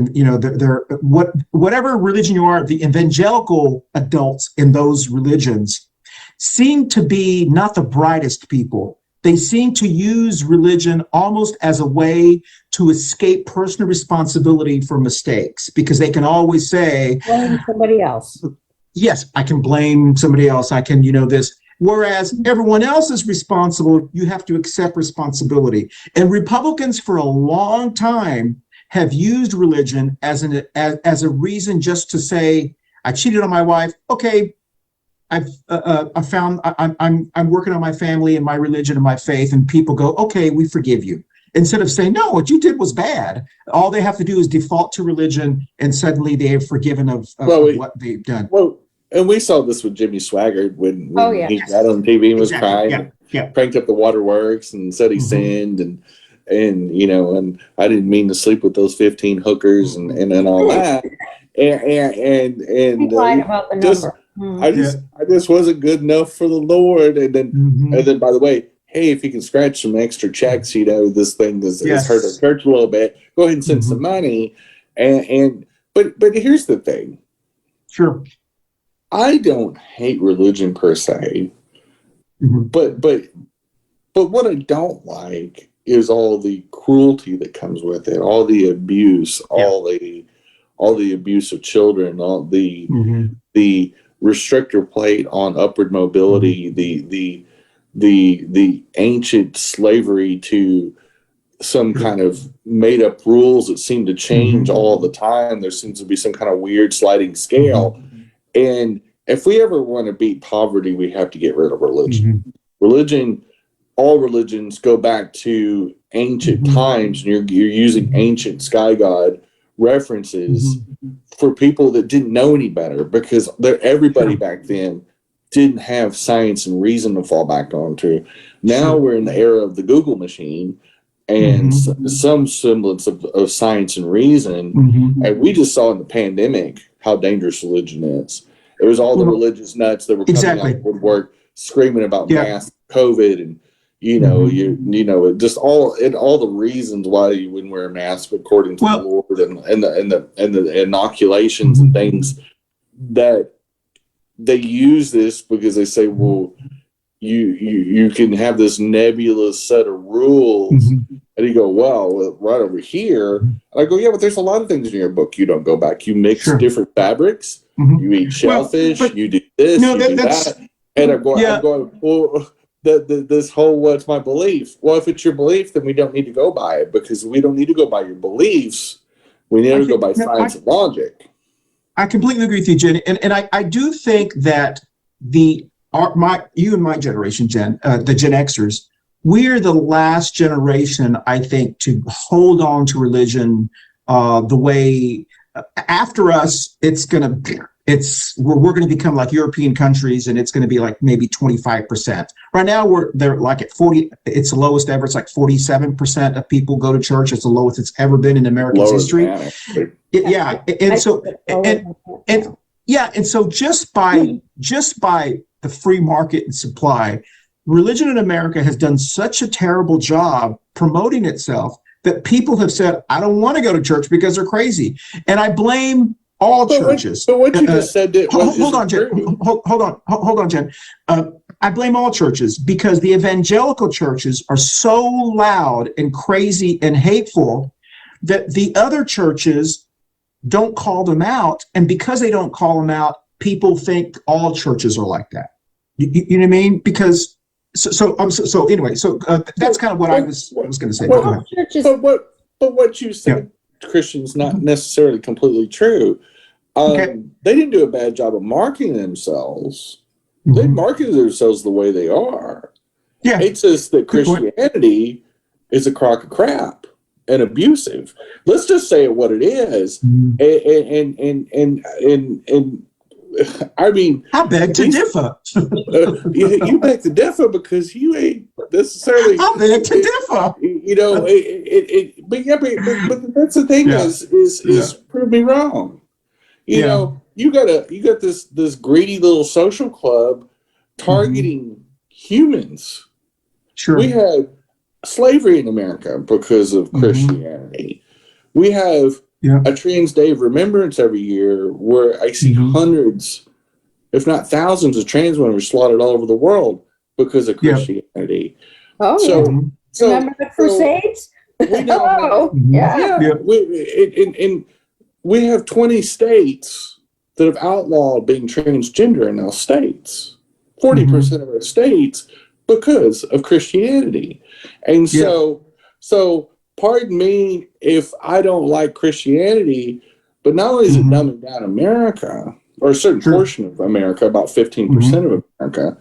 whatever religion you are, the evangelical adults in those religions seem to be not the brightest people. They seem to use religion almost as a way to escape personal responsibility for mistakes, because they can always say, blame somebody else. Yes, I can blame somebody else. I can, this. Whereas everyone else is responsible, you have to accept responsibility. And Republicans for a long time have used religion as a reason just to say, I cheated on my wife. Okay, I'm working on my family and my religion and my faith, and people go, okay, we forgive you. Instead of saying, no, what you did was bad. All they have to do is default to religion, and suddenly they are forgiven of what they've done. Well, and we saw this with Jimmy Swaggart when he got on TV and was crying, cranked up the waterworks and said he sinned, and I didn't mean to sleep with those 15 hookers and all that, and he lied about the number. I just wasn't good enough for the Lord, and then by the way, hey, if you can scratch some extra checks, this thing has hurt our church a little bit. Go ahead and send some money, but here's the thing. Sure. I don't hate religion per se, but what I don't like is all the cruelty that comes with it, all the abuse, all the abuse of children, all the restrictor plate on upward mobility, the ancient slavery to some kind of made up rules that seem to change all the time. There seems to be some kind of weird sliding scale. And if we ever want to beat poverty, we have to get rid of religion. All religions go back to ancient times, and you're using ancient sky god references for people that didn't know any better, because everybody back then didn't have science and reason to fall back onto. Now we're in the era of the Google machine and some semblance of science and reason. And we just saw in the pandemic how dangerous religion is. It was all the religious nuts that were coming out of woodwork screaming about mass COVID and just all the reasons why you wouldn't wear a mask according to the Lord, and the inoculations and things that they use this because they say, well, you can have this nebulous set of rules. And you go, well, right over here. And I go, yeah, but there's a lot of things in your book you don't go back. You mix different fabrics. You eat shellfish. You do this. You do that. And I'm going, well, this whole what's my belief? Well, if it's your belief, then we don't need to go by it, because we don't need to go by your beliefs. We need to go by science and logic. I completely agree with you, Jenny. And I do think that you and my generation, Jen, the Gen Xers, we're the last generation, I think, to hold on to religion the way after us. We're going to become like European countries, and it's going to be like maybe 25%. Right now, they're like at 40. It's the lowest ever. It's like 47% of people go to church. It's the lowest it's ever been in America's history. And so just by the free market and supply, religion in America has done such a terrible job promoting itself that people have said, I don't want to go to church because they're crazy. And I blame all churches. But what you just said that hold on, Jen. Hold on, Jen. I blame all churches because the evangelical churches are so loud and crazy and hateful that the other churches don't call them out. And because they don't call them out, people think all churches are like that. You know what I mean? Because anyway, that's kind of what I was going to say. Well, but what you said, Christian's not necessarily completely true. They didn't do a bad job of marketing themselves. They marketed themselves the way they are. Yeah, it's just that Christianity is a crock of crap and abusive. Let's just say it what it is. And I mean, I beg to differ. You beg to differ because you ain't necessarily. I beg to differ. You know, but that's the thing is prove me wrong. You know, you got this greedy little social club targeting humans. Sure. We have slavery in America because of Christianity. We have a Trans Day of Remembrance every year where I see hundreds, if not thousands, of trans women were slaughtered all over the world because of Christianity. Oh, so remember the Crusades? We know, we have 20 states that have outlawed being transgender in those states. 40% of our states because of Christianity. And so pardon me if I don't like Christianity, but not only is it dumbing down America, or a certain portion of America, about 15% of America,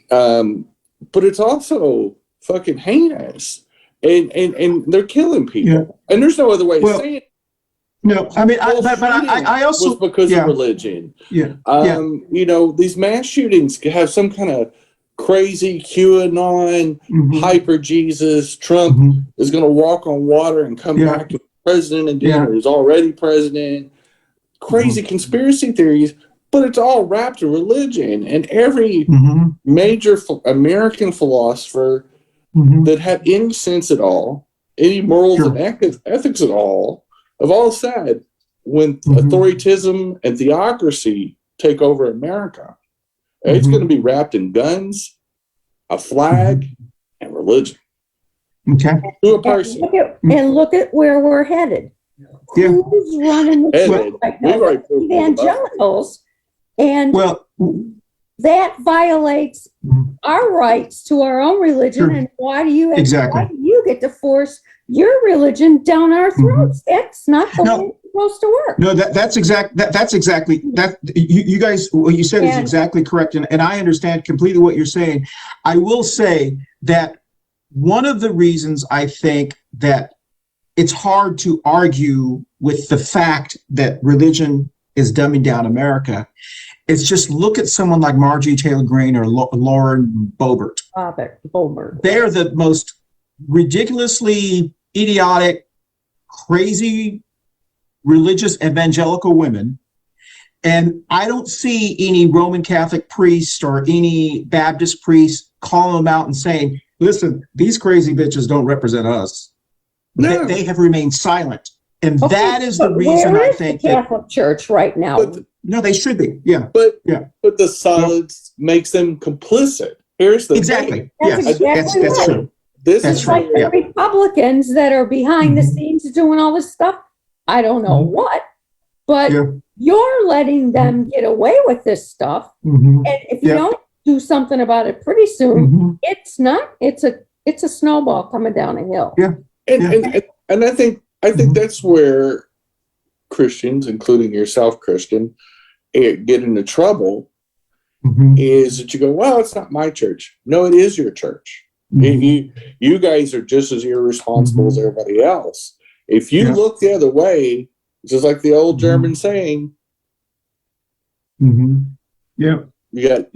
but it's also fucking heinous. And they're killing people. Yeah. And there's no other way to say it. No, I mean, I also... was because of religion. You know, these mass shootings have some kind of crazy QAnon, hyper Jesus, Trump is going to walk on water and come back as president and he's already president. Crazy conspiracy theories, but it's all wrapped in religion. And every major American philosopher that had any sense at all, any morals and ethics at all, have all said when authoritarianism and theocracy take over America, it's going to be wrapped in guns, a flag, and religion. Okay. To a person. And look at where we're headed. Who's running the show right now? Evangelicals. And that violates our rights to our own religion. And why do you get to force your religion down our throats? That's not the way it's supposed to work. No, that's exactly that. You guys, what you said is exactly correct, and I understand completely what you're saying. I will say that one of the reasons I think that it's hard to argue with the fact that religion is dumbing down America is just look at someone like Marjorie Taylor Greene or Lauren Boebert. They're the most ridiculously idiotic, crazy, religious evangelical women. And I don't see any Roman Catholic priest or any Baptist priest calling them out and saying, listen, these crazy bitches don't represent us. No. They have remained silent. And that is the reason I think the Catholic Church right now. No, they should be. Yeah. But the silence makes them complicit. Here's the thing. That's true. That's like the Republicans that are behind the scenes doing all this stuff. I don't know what, but you're letting them get away with this stuff. And if you don't do something about it pretty soon, it's a snowball coming down a hill. And I think that's where Christians, including yourself, Christian, get into trouble. Is that you go, well, it's not my church. No, it is your church. You guys are just as irresponsible as everybody else. If you look the other way, just like the old German saying, you got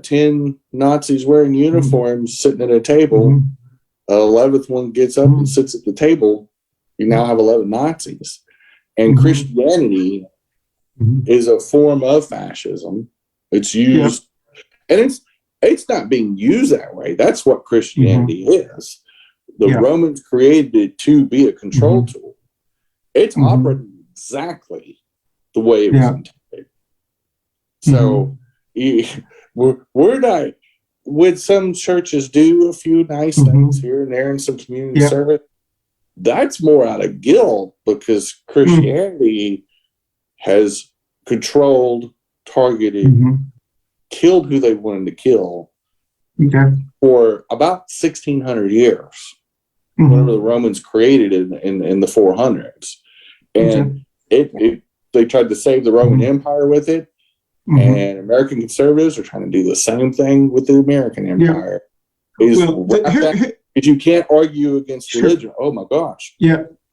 10 Nazis wearing uniforms sitting at a table. 11th one gets up and sits at the table. You now have 11 Nazis. And Christianity is a form of fascism. It's used, and it's not being used that way. That's what Christianity is. The Romans created it to be a control tool. It's operating exactly the way it was intended. So we're not, would some churches do a few nice things here and there in some community service? That's more out of guilt, because Christianity has controlled, targeted, killed who they wanted to kill for about 1600 years, whenever the Romans created it in the 400s. And they tried to save the Roman Empire with it. And American conservatives are trying to do the same thing with the American Empire. Because you can't argue against religion. Oh my gosh.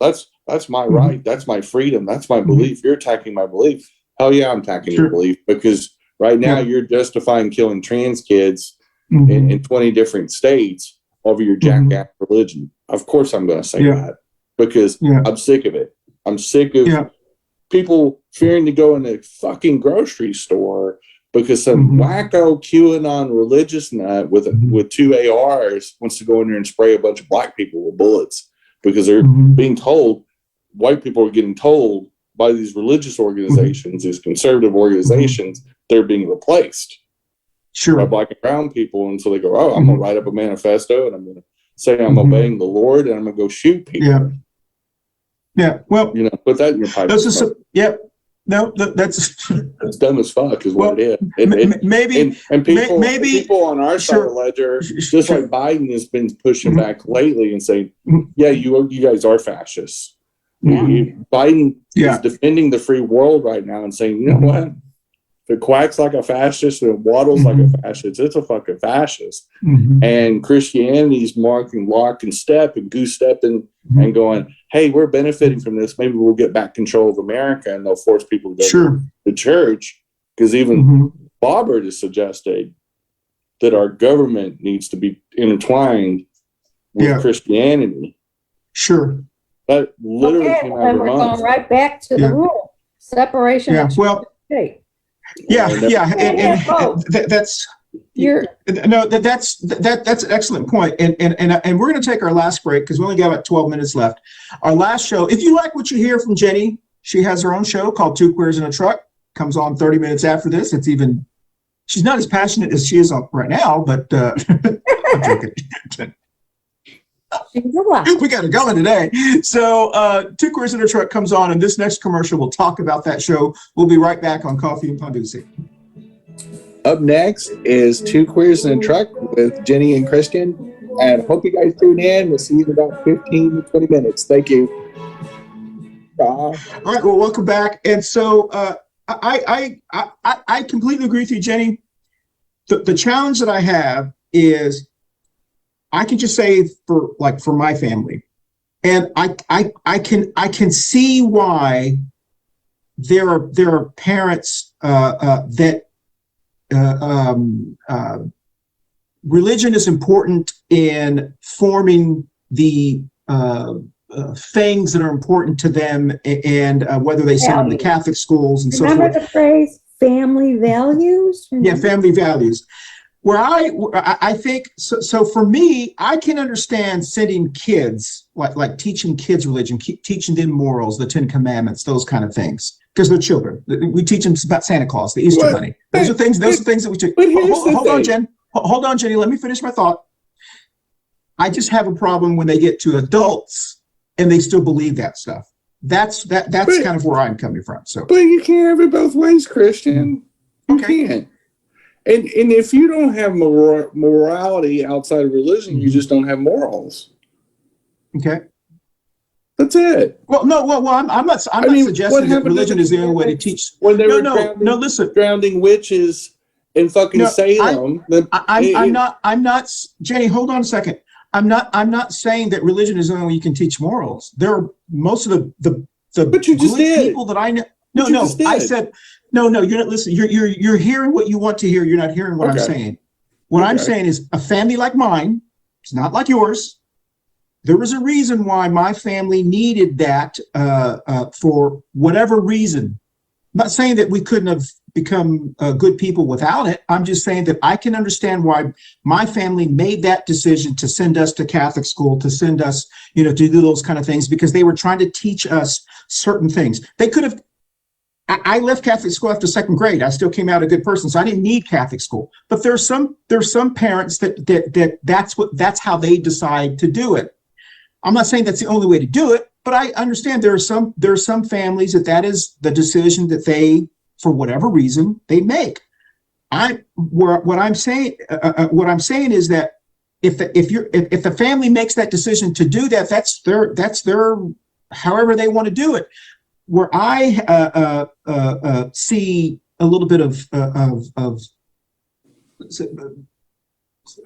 That's my right. That's my freedom. That's my belief. You're attacking my belief. Hell yeah, I'm attacking your belief, because right now you're justifying killing trans kids in 20 different states over your jackass religion. Of course I'm going to say that, because I'm sick of it. I'm sick of people fearing to go in the fucking grocery store because some wacko QAnon religious nut with 2 ARs wants to go in there and spray a bunch of black people with bullets, because they're being told, white people are getting told by these religious organizations, these conservative organizations, they're being replaced by black and brown people. And so they go, oh, I'm going to write up a manifesto and I'm going to say I'm obeying the Lord and I'm going to go shoot people. Well, put that in your pipe. No, that's dumb as fuck is what it is. Maybe people on our side of the ledger, just like Biden has been pushing back lately and saying, yeah, you guys are fascists. Biden is defending the free world right now and saying, you know what? If it quacks like a fascist and it waddles like a fascist, it's a fucking fascist. And Christianity's marking lock and step and goose stepping and going, hey, we're benefiting from this. Maybe we'll get back control of America, and they'll force people to go to the church. Because even Bobbert has suggested that our government needs to be intertwined with Christianity. That literally came out of we're going right back to the rule. Separation of church and state. That's an excellent point. And we're going to take our last break because we only got about 12 minutes left. Our last show, if you like what you hear from Jenny, she has her own show called Two Queers in a Truck. Comes on 30 minutes after this. She's not as passionate as she is right now, but I'm joking. We got it going today. So Two Queers in a Truck comes on, and this next commercial will talk about that show. We'll be right back on Coffee Pan Dulce. Up next is Two Queers in a Truck with Jenny and Christian. And hope you guys tune in. We'll see you in about 15 to 20 minutes. Thank you. Bye. All right. Well, welcome back. And so I completely agree with you, Jenny. The challenge that I have is I can just say for my family, and I can see why there are parents that religion is important in forming the things that are important to them, and whether they send them to Catholic schools and so forth. Remember the phrase family values? Yeah, family values. Where I think so for me, I can understand sending kids, like teaching kids religion, teaching them morals, the 10 Commandments, those kind of things, because they're children. We teach them about Santa Claus, the Easter Bunny. Those are things that we teach. Hold on, Jen. Hold on, Jenny. Let me finish my thought. I just have a problem when they get to adults and they still believe that stuff. That's kind of where I'm coming from. So, but you can't have it both ways, Christian. You can't. And if you don't have morality outside of religion, you just don't have morals. Okay. That's it. Well, no. Well, I'm not suggesting that religion is the only way to teach. When they were drowning witches in fucking Salem. I'm not. Jenny, hold on a second. I'm not saying that religion is the only way you can teach morals. There are most of the but you just did. People that I know. No. I said. No, you're not listening. You're hearing what you want to hear. You're not hearing what I'm saying. What I'm saying is a family like mine, it's not like yours. There was a reason why my family needed that for whatever reason. I'm not saying that we couldn't have become good people without it. I'm just saying that I can understand why my family made that decision to send us to Catholic school, to send us, to do those kind of things, because they were trying to teach us certain things. They could have. I left Catholic school after second grade. I still came out a good person, so I didn't need Catholic school. But there's some parents that's how they decide to do it. I'm not saying that's the only way to do it, but I understand there are some families that is the decision that they, for whatever reason, they make. What I'm saying is that if the family makes that decision to do that, that's their however they want to do it. Where I see a little bit of I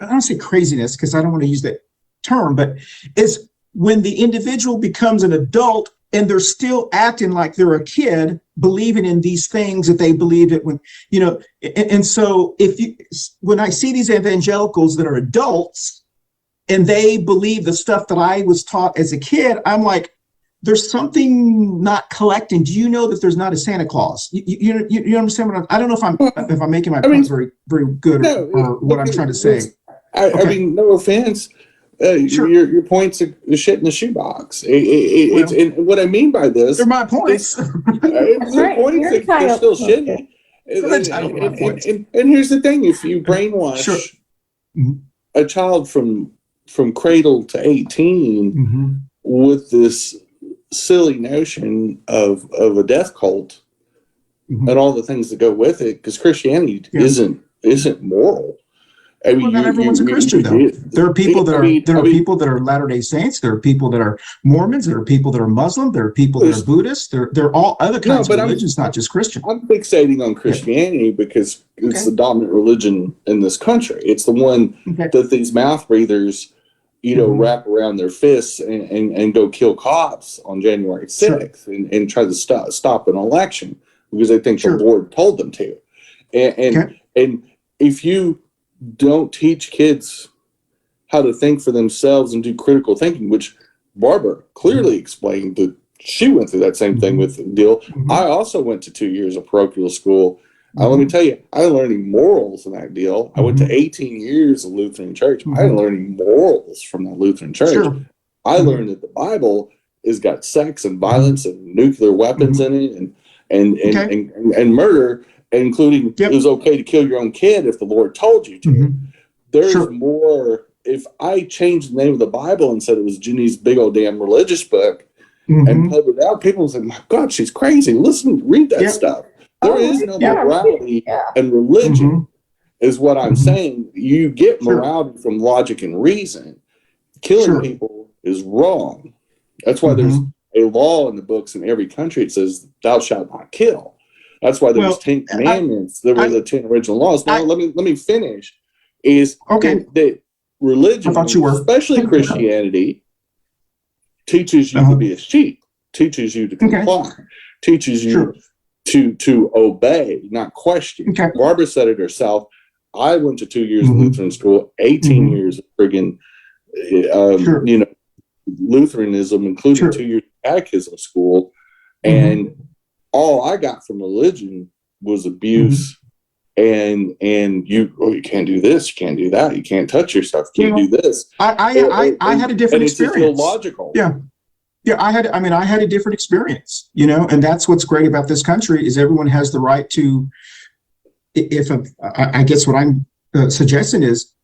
don't say craziness because I don't want to use that term, but it's when the individual becomes an adult and they're still acting like they're a kid, believing in these things that they believed it when, and so when I see these evangelicals that are adults and they believe the stuff that I was taught as a kid, I'm like, there's something not collecting. Do you know that there's not a Santa Claus? You understand what I don't know if I'm making my point very, very good or what I'm trying to say. I mean, no offense. Sure. Your points are shit in the shoebox. And what I mean by this, they're my points. The points they're still shitty. And here's the thing: if you brainwash a child from cradle to 18 with this silly notion of a death cult and all the things that go with it, because Christianity isn't moral. I mean, not everyone's a Christian, though. There are people that are people that are Latter-day Saints. There are people that are Mormons. There are people that are Muslim. There are people that are Buddhists. They're all other kinds of religions, not just Christian. I'm fixating on Christianity because it's the dominant religion in this country. It's the one that these mouth breathers, wrap around their fists and go kill cops on January 6th and try to stop an election because they think the Lord told them to. And if you don't teach kids how to think for themselves and do critical thinking, which Barbara clearly explained that she went through that same thing with the deal. I also went to 2 years of parochial school. Let me tell you, I didn't learn any morals in that deal. I went to 18 years of Lutheran church. I didn't learn any morals from the Lutheran church. I learned that the Bible has got sex and violence and nuclear weapons in it and murder, including it was okay to kill your own kid if the Lord told you to. There's more. If I changed the name of the Bible and said it was Jenny's big old damn religious book and published it out, people would say, my God, she's crazy. Listen, read that stuff. There is no morality and religion is what I'm saying. You get morality from logic and reason. Killing people is wrong. That's why there's a law in the books in every country. It says, thou shalt not kill. That's why there was 10 commandments. There were the 10 original laws. Now, let me finish. That religion, especially Christianity, teaches you to be a sheep, teaches you to comply, teaches you to obey, not question. Barbara said it herself. I went to 2 years of Lutheran school, 18 years of friggin', Lutheranism, including 2 years of catechism school, and all I got from religion was abuse and you can't do this, you can't do that, you can't touch your stuff, you can't do this. I had a different experience. It's illogical. I had a different experience, and that's what's great about this country is everyone has the right to, I guess what I'm suggesting is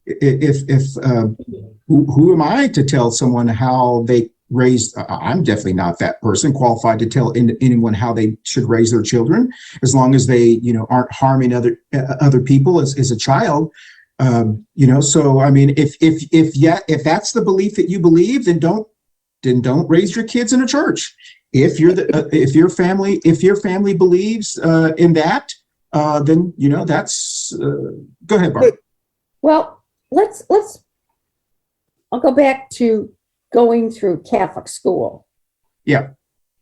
who am I to tell someone how they raised? I'm definitely not that person qualified to tell anyone how they should raise their children, as long as they, aren't harming other people as a child. So I mean, if that's the belief that you believe, then don't raise your kids in a church. If your family believes in that, then that's. Go ahead, Barb. Well, I'll go back to going through Catholic school. Yeah.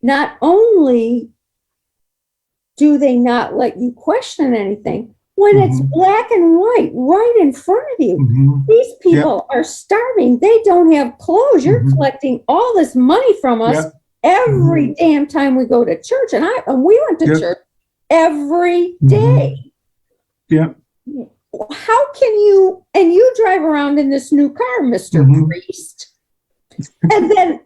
Not only do they not let you question anything, when it's black and white right in front of you, these people are starving. They don't have clothes. You're collecting all this money from us every damn time we go to church. And we went to church every day. Yeah. How can you, and you drive around in this new car, Mr. Priest, and then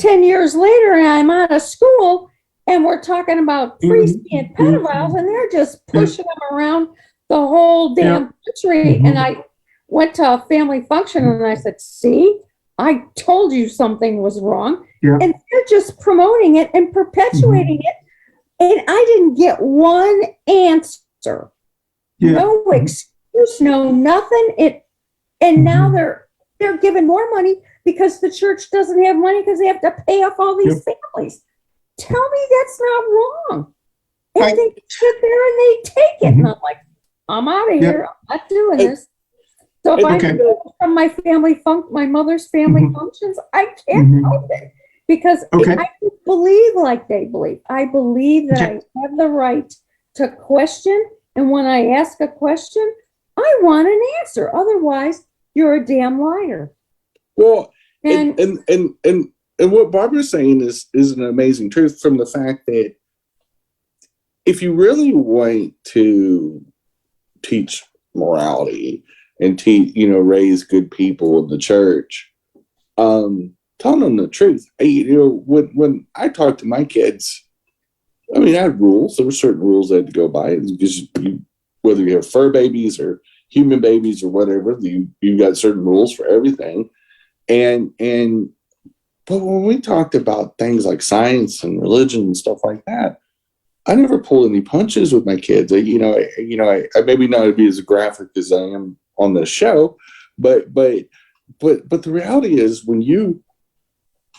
10 years later, I'm out of school and we're talking about priests being pedophiles, and they're just pushing them around the whole damn country. And I went to a family function and I said, see, I told you something was wrong. And they're just promoting it and perpetuating it. And I didn't get one answer. No excuse, no nothing. And now they're giving more money because the church doesn't have money because they have to pay off all these families. Tell me that's not wrong. And they sit there and they take it. And I'm like, I'm out of here. I'm not doing this. So if I go from my my mother's family functions, I can't help it because I believe like they believe. I believe that I have the right to question. And when I ask a question, I want an answer. Otherwise, you're a damn liar. Well, and what Barbara's saying is an amazing truth from the fact that if you really want to teach morality and raise good people in the church, tell them the truth. When I talk to my kids, I mean, I had rules. There were certain rules I had to go by because whether you have fur babies or human babies or whatever, you got certain rules for everything. But when we talked about things like science and religion and stuff like that, I never pulled any punches with my kids. I maybe not be as graphic as I am on the show, but the reality is when you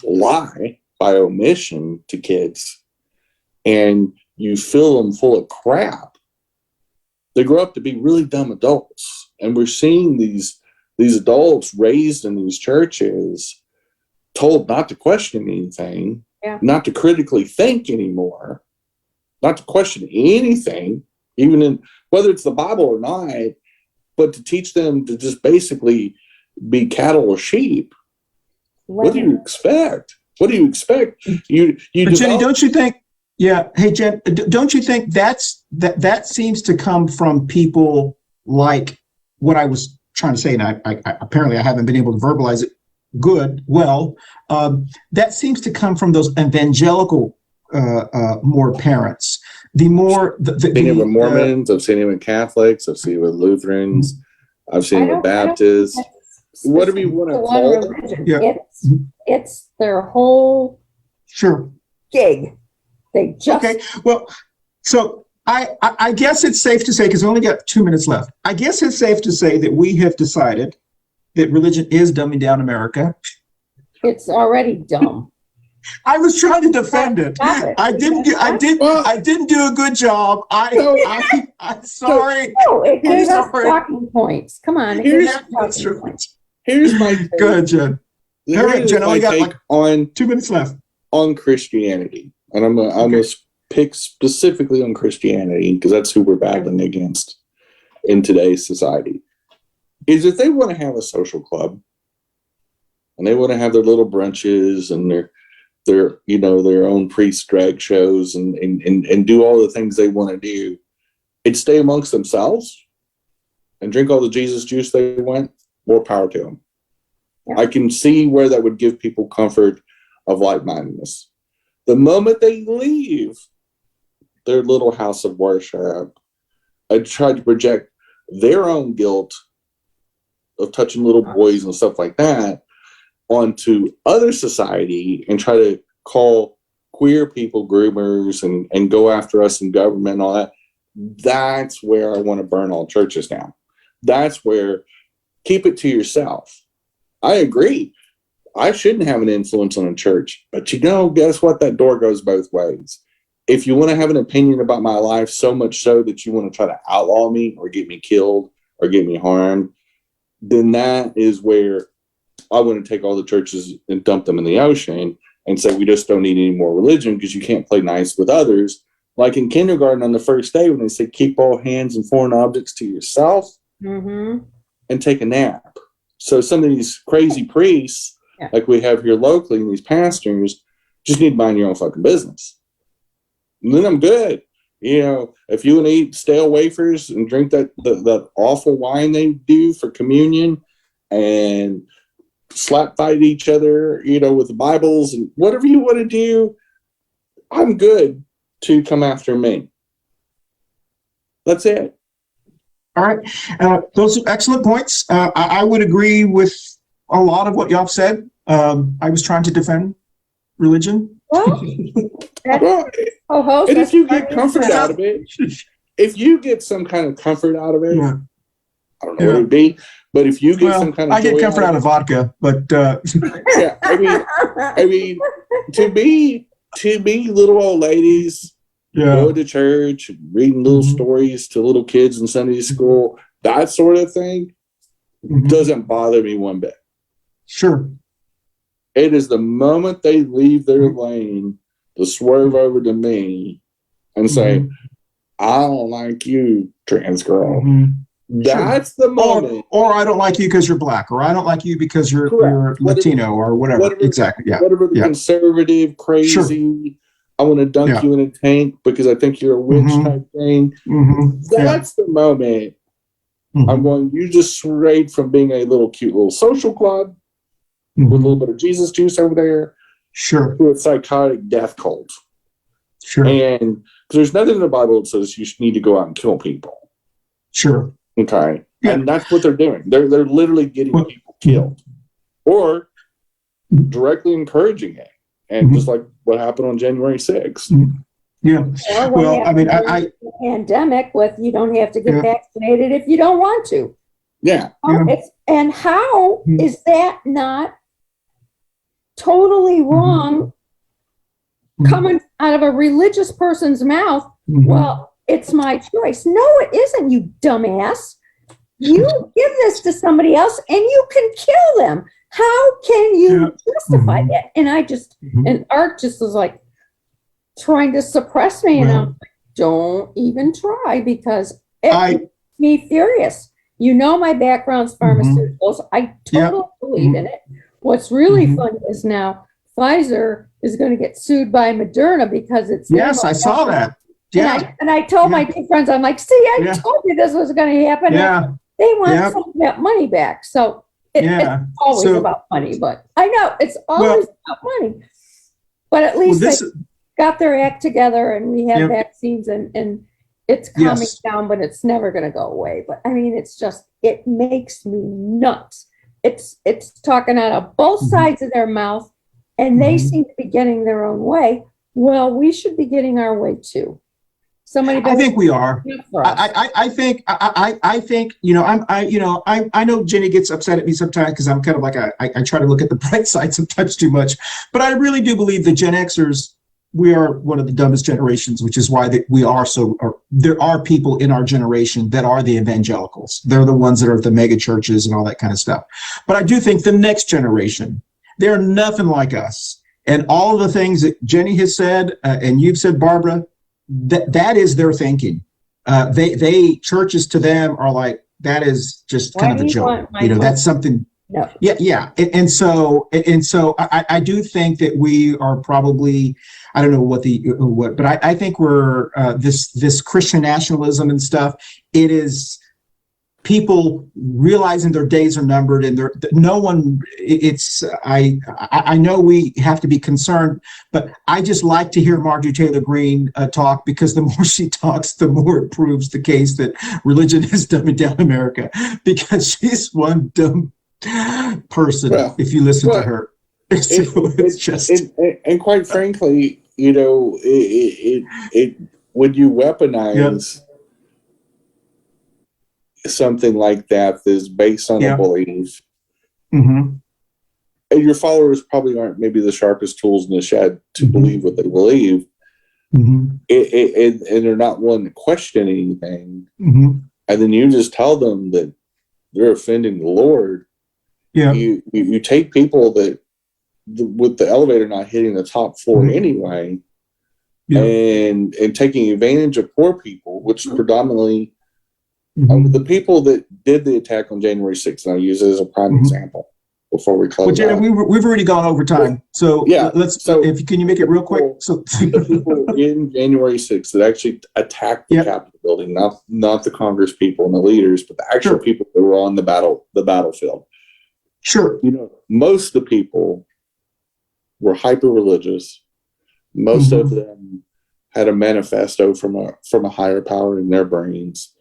lie by omission to kids and you fill them full of crap, they grow up to be really dumb adults. And we're seeing these adults raised in these churches told not to question anything, not to critically think anymore, not to question anything, even in whether it's the Bible or not, but to teach them to just basically be cattle or sheep. What do you expect? What do you expect? But Jenny, don't you think? Yeah. Hey, Jen, don't you think that seems to come from people like what I was trying to say, and I apparently I haven't been able to verbalize it that seems to come from those evangelical more parents. The more I've seen it with Mormons, I've seen it with Catholics, I've seen it with Lutherans, I've seen it with Baptists. Whatever you want to call it. It's their whole gig. They just Well, so I guess it's safe to say, because we only got 2 minutes left. I guess it's safe to say that we have decided that religion is dumbing down America. It's already dumb. I was trying to defend it. I didn't do a good job. I'm sorry. No, it gave us talking points. Come on. Here's my take. Go ahead, Jen. All right, Jen, I got on 2 minutes left. On Christianity. And I'm going to pick specifically on Christianity because that's who we're battling against in today's society. Is if they want to have a social club and they want to have their little brunches and their own priest drag shows and do all the things they want to do, and stay amongst themselves and drink all the Jesus juice they want, more power to them. Yeah. I can see where that would give people comfort of like-mindedness. The moment they leave their little house of worship and try to project their own guilt of touching little boys and stuff like that onto other society and try to call queer people groomers and go after us in government and all that, that's where I want to burn all churches down. That's where, keep it to yourself. I agree. I shouldn't have an influence on a church, but guess what? That door goes both ways. If you want to have an opinion about my life, so much so that you want to try to outlaw me or get me killed or get me harmed, then that is where I want to take all the churches and dump them in the ocean and say, we just don't need any more religion because you can't play nice with others. Like in kindergarten on the first day when they say, keep all hands and foreign objects to yourself and take a nap. So some of these crazy priests, like we have here locally, and these pastors just need to mind your own fucking business. And then I'm good. if you want to eat stale wafers and drink that awful wine they do for communion and slap fight each other, with the Bibles and whatever you want to do, I'm good to come after me. That's it. All right. Those are excellent points. I would agree with a lot of what y'all said. I was trying to defend religion. Well, and if you get comfort out of it, if you get some kind of comfort out of it, yeah. I don't know what it would be, but if you get some kind of I get comfort out of vodka, but yeah, I mean, to be little old ladies, going to church, and reading little stories to little kids in Sunday school, that sort of thing doesn't bother me one bit. Sure. It is the moment they leave their lane to swerve over to me and say, I don't like you, trans girl. That's the moment. Or I don't like you because you're black, or I don't like you because you're Latino, or whatever. Exactly. Yeah. Whatever the conservative, crazy, I want to dunk you in a tank because I think you're a witch type thing. That's the moment I'm going, you just strayed from being a little cute little social club with a little bit of Jesus juice over there. Sure. To a psychotic death cult. Sure. And because there's nothing in the Bible that says you need to go out and kill people. Sure. Okay. Yeah. And that's what they're doing. They're literally getting people killed or directly encouraging it. And just like what happened on January 6th. Yeah. Well, I mean, I pandemic with you don't have to get vaccinated if you don't want to. Yeah. And how is that not totally wrong coming out of a religious person's mouth? Well, it's my choice. No, it isn't, you dumbass. You give this to somebody else and you can kill them. How can you justify that? And I just, and Art just was like trying to suppress me. And I'm like, don't even try because it makes me furious. My background's pharmaceuticals. I totally believe in it. What's really funny is now Pfizer is going to get sued by Moderna because it's I saw that. Yeah. And I told my two friends, I'm like, see, I told you this was going to happen. Yeah. They want some of that money back. So it's always about money, but I know it's always about money. But at least they got their act together and we have vaccines and it's calming down, but it's never going to go away. But I mean, it's just, it makes me nuts. It's talking out of both sides of their mouth and they seem to be getting their own way. Well, we should be getting our way too. I think we are. I think, I know Jenny gets upset at me sometimes because I'm kind of like, I try to look at the bright side sometimes too much, but I really do believe the Gen Xers, we are one of the dumbest generations, which is why there are people in our generation that are the evangelicals. They're the ones that are at the mega churches and all that kind of stuff. But I do think the next generation, they're nothing like us. And all of the things that Jenny has said, and you've said, Barbara, that is their thinking. They churches to them are like, that is just kind of a joke. That's something. Yeah. And so I do think that we are probably, I don't know but I think we're this Christian nationalism and stuff. It is people realizing their days are numbered and I know we have to be concerned, but I just like to hear Marjorie Taylor Greene talk because the more she talks, the more it proves the case that religion is dumbing down America because she's one dumb person if you listen to her. It's just and quite frankly, it when you weaponize something like that is based on a belief, and your followers probably aren't maybe the sharpest tools in the shed to believe what they believe, and they're not willing to question anything, and then you just tell them that they're offending the Lord. You take people that with the elevator not hitting the top floor anyway, and taking advantage of poor people, which predominantly the people that did the attack on January 6th, and I'll use it as a prime example, before we close. Well, Jenny, we've already gone over time, so yeah. Can you make it real quick? So the people in January 6th that actually attacked the Capitol building, not the Congress people and the leaders, but the actual people that were on the battlefield. Sure. Most of the people were hyper religious. Most of them had a manifesto from a higher power in their brains.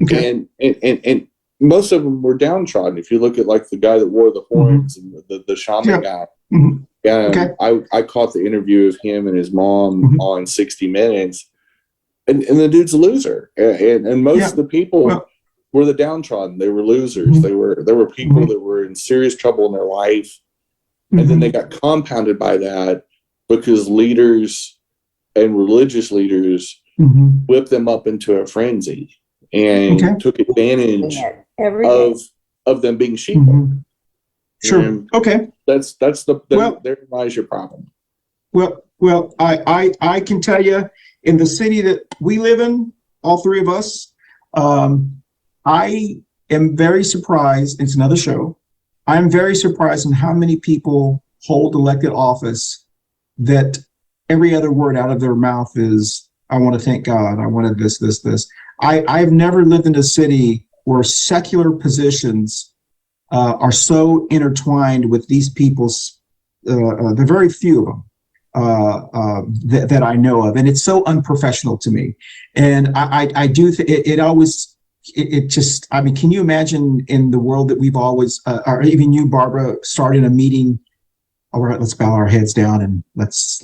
Okay. And most of them were downtrodden. If you look at like the guy that wore the horns and the shaman guy. I caught the interview of him and his mom on 60 Minutes, and the dude's a loser. And most of the people were the downtrodden. They were losers. There were people that were in serious trouble in their life, and then they got compounded by that because leaders and religious leaders whipped them up into a frenzy and took advantage of them being sheeple. Sure. And okay. There lies your problem. Well, I can tell you, in the city that we live in, all three of us, I am very surprised. It's another show. I'm very surprised in how many people hold elected office that every other word out of their mouth is, I want to thank God. I wanted this. I've never lived in a city where secular positions are so intertwined with these people's, the very few of them that I know of. And it's so unprofessional to me. And I do, it just, I mean, can you imagine in the world that we've always, or even you, Barbara, starting a meeting, all right, let's bow our heads down and let's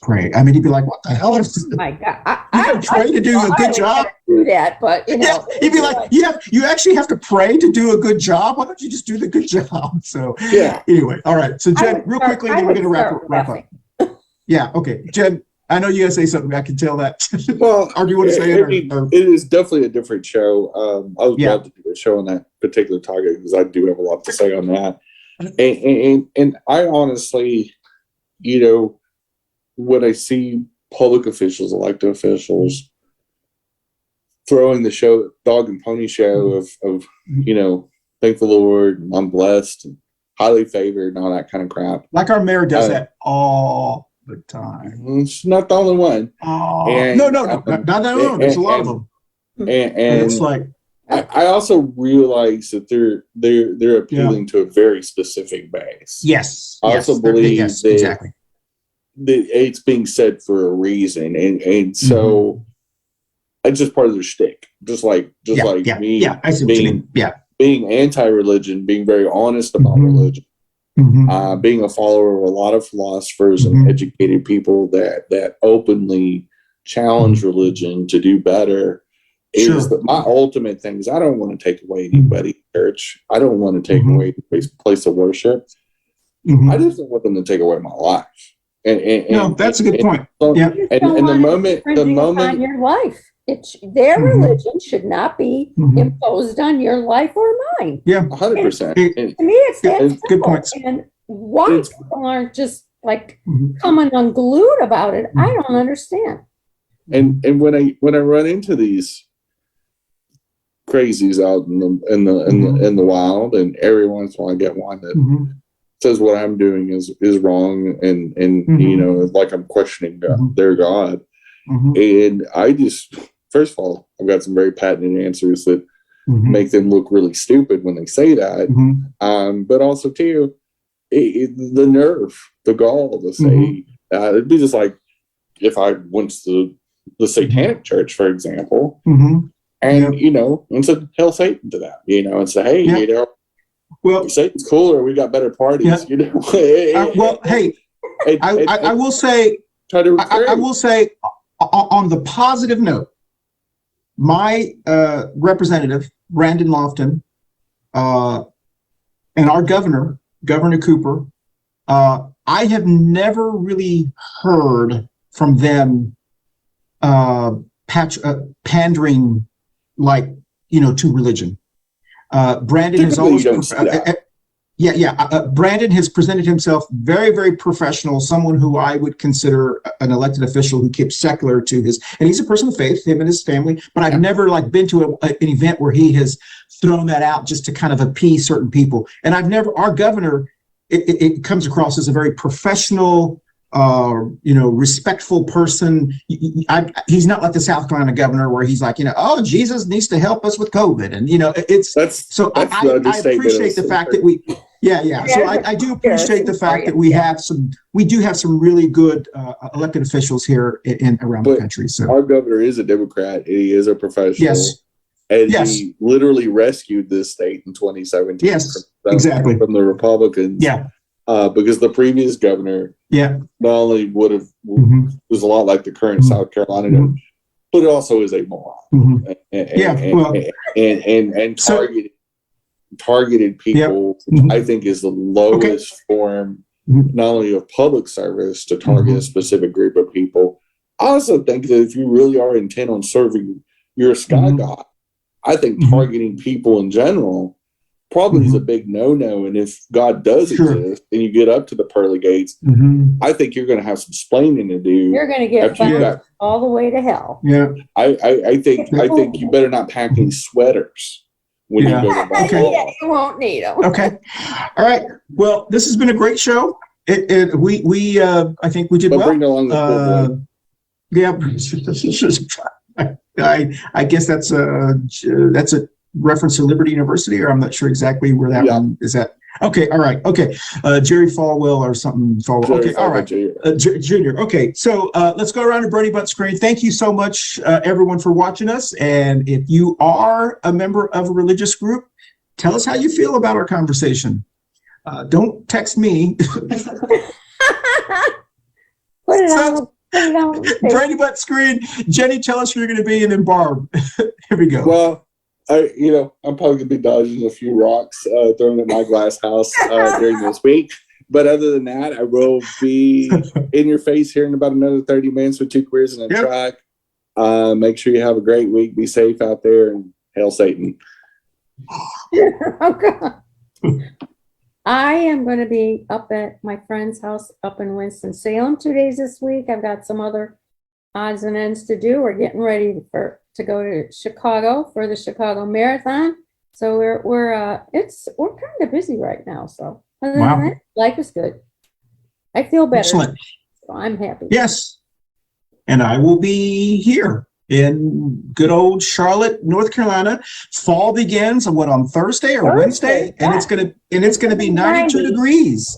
pray. I mean, he'd be like, "What the hell is this? My God, I try to do a good job." Do that, but you know, he'd be like, "You actually have to pray to do a good job. Why don't you just do the good job?" So anyway, all right. So Jen, real quickly, then we're going to wrap up. Yeah, okay, Jen. I know you got to say something. I can tell that. Well, or do you want to say it? It is definitely a different show. I would love to do a show on that particular topic because I do have a lot to say on that. And I honestly, when I see public officials, elected officials, throwing the show, dog and pony show of thank the Lord, I'm blessed, and highly favored, and all that kind of crap. Like our mayor does that all the time. It's not the only one. No. There's a lot of them. And it's like, I also realize that they're appealing to a very specific base. Yes. I also believe that it's being said for a reason, and so it's just part of their shtick. Just like me, I see what you mean. Being anti-religion, being very honest about religion, being a follower of a lot of philosophers and educated people that openly challenge religion to do better. My ultimate thing is I don't want to take away anybody's church. I don't want to take away anybody's place of worship. I just don't want them to take away my life. And that's a good point. And the moment on your life, their religion should not be imposed on your life or mine. 100%. To me, it's that simple. Good points. And why people aren't just like coming unglued about it, I don't understand. And when I run into these crazies out in the wild, and every once in a while I get one that says what I'm doing is wrong, and like I'm questioning their God, and I just, first of all, I've got some very patented answers that make them look really stupid when they say that, but also too, the nerve, the gall to say it'd be just like if I went to the Satanic Church, for example, and said "Hail Satan" to that, and say, "Hey, well, Satan's cooler. We got better parties." Well, hey, I will say, I will say, on the positive note, my representative Brandon Lofton, and our governor Cooper, I have never really heard from them pandering to religion. Brandon has always Brandon has presented himself very, very professional, someone who I would consider an elected official who keeps secular to his, and he's a person of faith, him and his family, but I've never like been to an event where he has thrown that out just to kind of appease certain people. And our governor, it comes across as a very professional, respectful person. He's not like the South Carolina governor where he's like, oh, Jesus needs to help us with COVID. And, I appreciate the fact that we, So I do appreciate the fact that we do have some really good elected officials here around the country. So our governor is a Democrat. He is a professional. Yes. And he literally rescued this state in 2017. Yes, exactly. From the Republicans. Yeah. Because the previous governor not only was a lot like the current South Carolina, but also is a moron. And targeted people, I think, is the lowest form, not only of public service to target a specific group of people. I also think that if you really are intent on serving your sky god, I think targeting people in general probably is a big no-no. And if God does exist and you get up to the pearly gates, I think you're going to have some explaining to do. You're going to get fired all the way to hell. Yeah. I think you better not pack any sweaters when you go to the you won't need them. Okay. All right. Well, this has been a great show. I think we did well. Bring along the I guess that's a reference to Liberty University, or I'm not sure exactly where that one is at. Okay, all right, okay. Jerry Falwell or something. Falwell. Okay, all right. Junior. Okay, so let's go around to Brady Butt screen. Thank you so much, everyone, for watching us. And if you are a member of a religious group, tell us how you feel about our conversation. Don't text me. Put it on. Brady Butt screen. Jenny, tell us who you're going to be, and then Barb. Here we go. Well, I'm probably going to be dodging a few rocks thrown at my glass house during this week. But other than that, I will be in your face here in about another 30 minutes with 2 queers and a track. Make sure you have a great week. Be safe out there, and hail Satan. Oh, God. I am going to be up at my friend's house up in Winston-Salem 2 days this week. I've got some other odds and ends to do. We're getting ready to go to Chicago for the Chicago Marathon. So we're kind of busy right now. So other than that, life is good. I feel better. Excellent. So I'm happy. Yes. And I will be here in good old Charlotte, North Carolina. Fall begins on Thursday or Wednesday, and it's gonna be 92 degrees.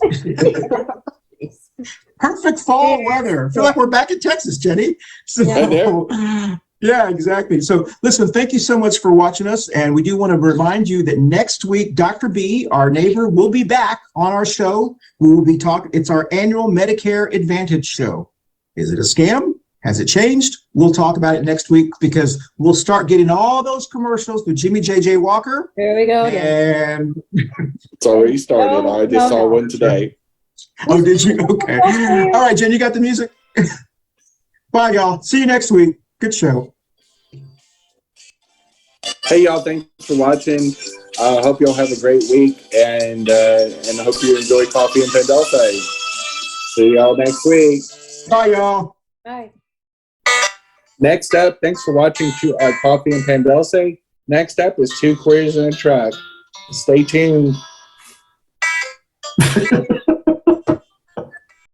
Perfect fall weather. I feel like we're back in Texas, Jenny. So, yeah, exactly. So listen, thank you so much for watching us. And we do want to remind you that next week, Dr. B, our neighbor, will be back on our show. We will be talking. It's our annual Medicare Advantage show. Is it a scam? Has it changed? We'll talk about it next week, because we'll start getting all those commercials with Jimmy J.J. Walker. There we go. And it's already started. I just saw one today. Oh, did you? Okay. All right, Jen, you got the music? Bye, y'all. See you next week. Good show. Hey, y'all. Thanks for watching. Hope y'all have a great week, and I hope you enjoy Coffee and Pan Dulce. See y'all next week. Bye, y'all. Bye. Next up, thanks for watching Coffee and Pan Dulce. Next up is 2 queers and a track. Stay tuned.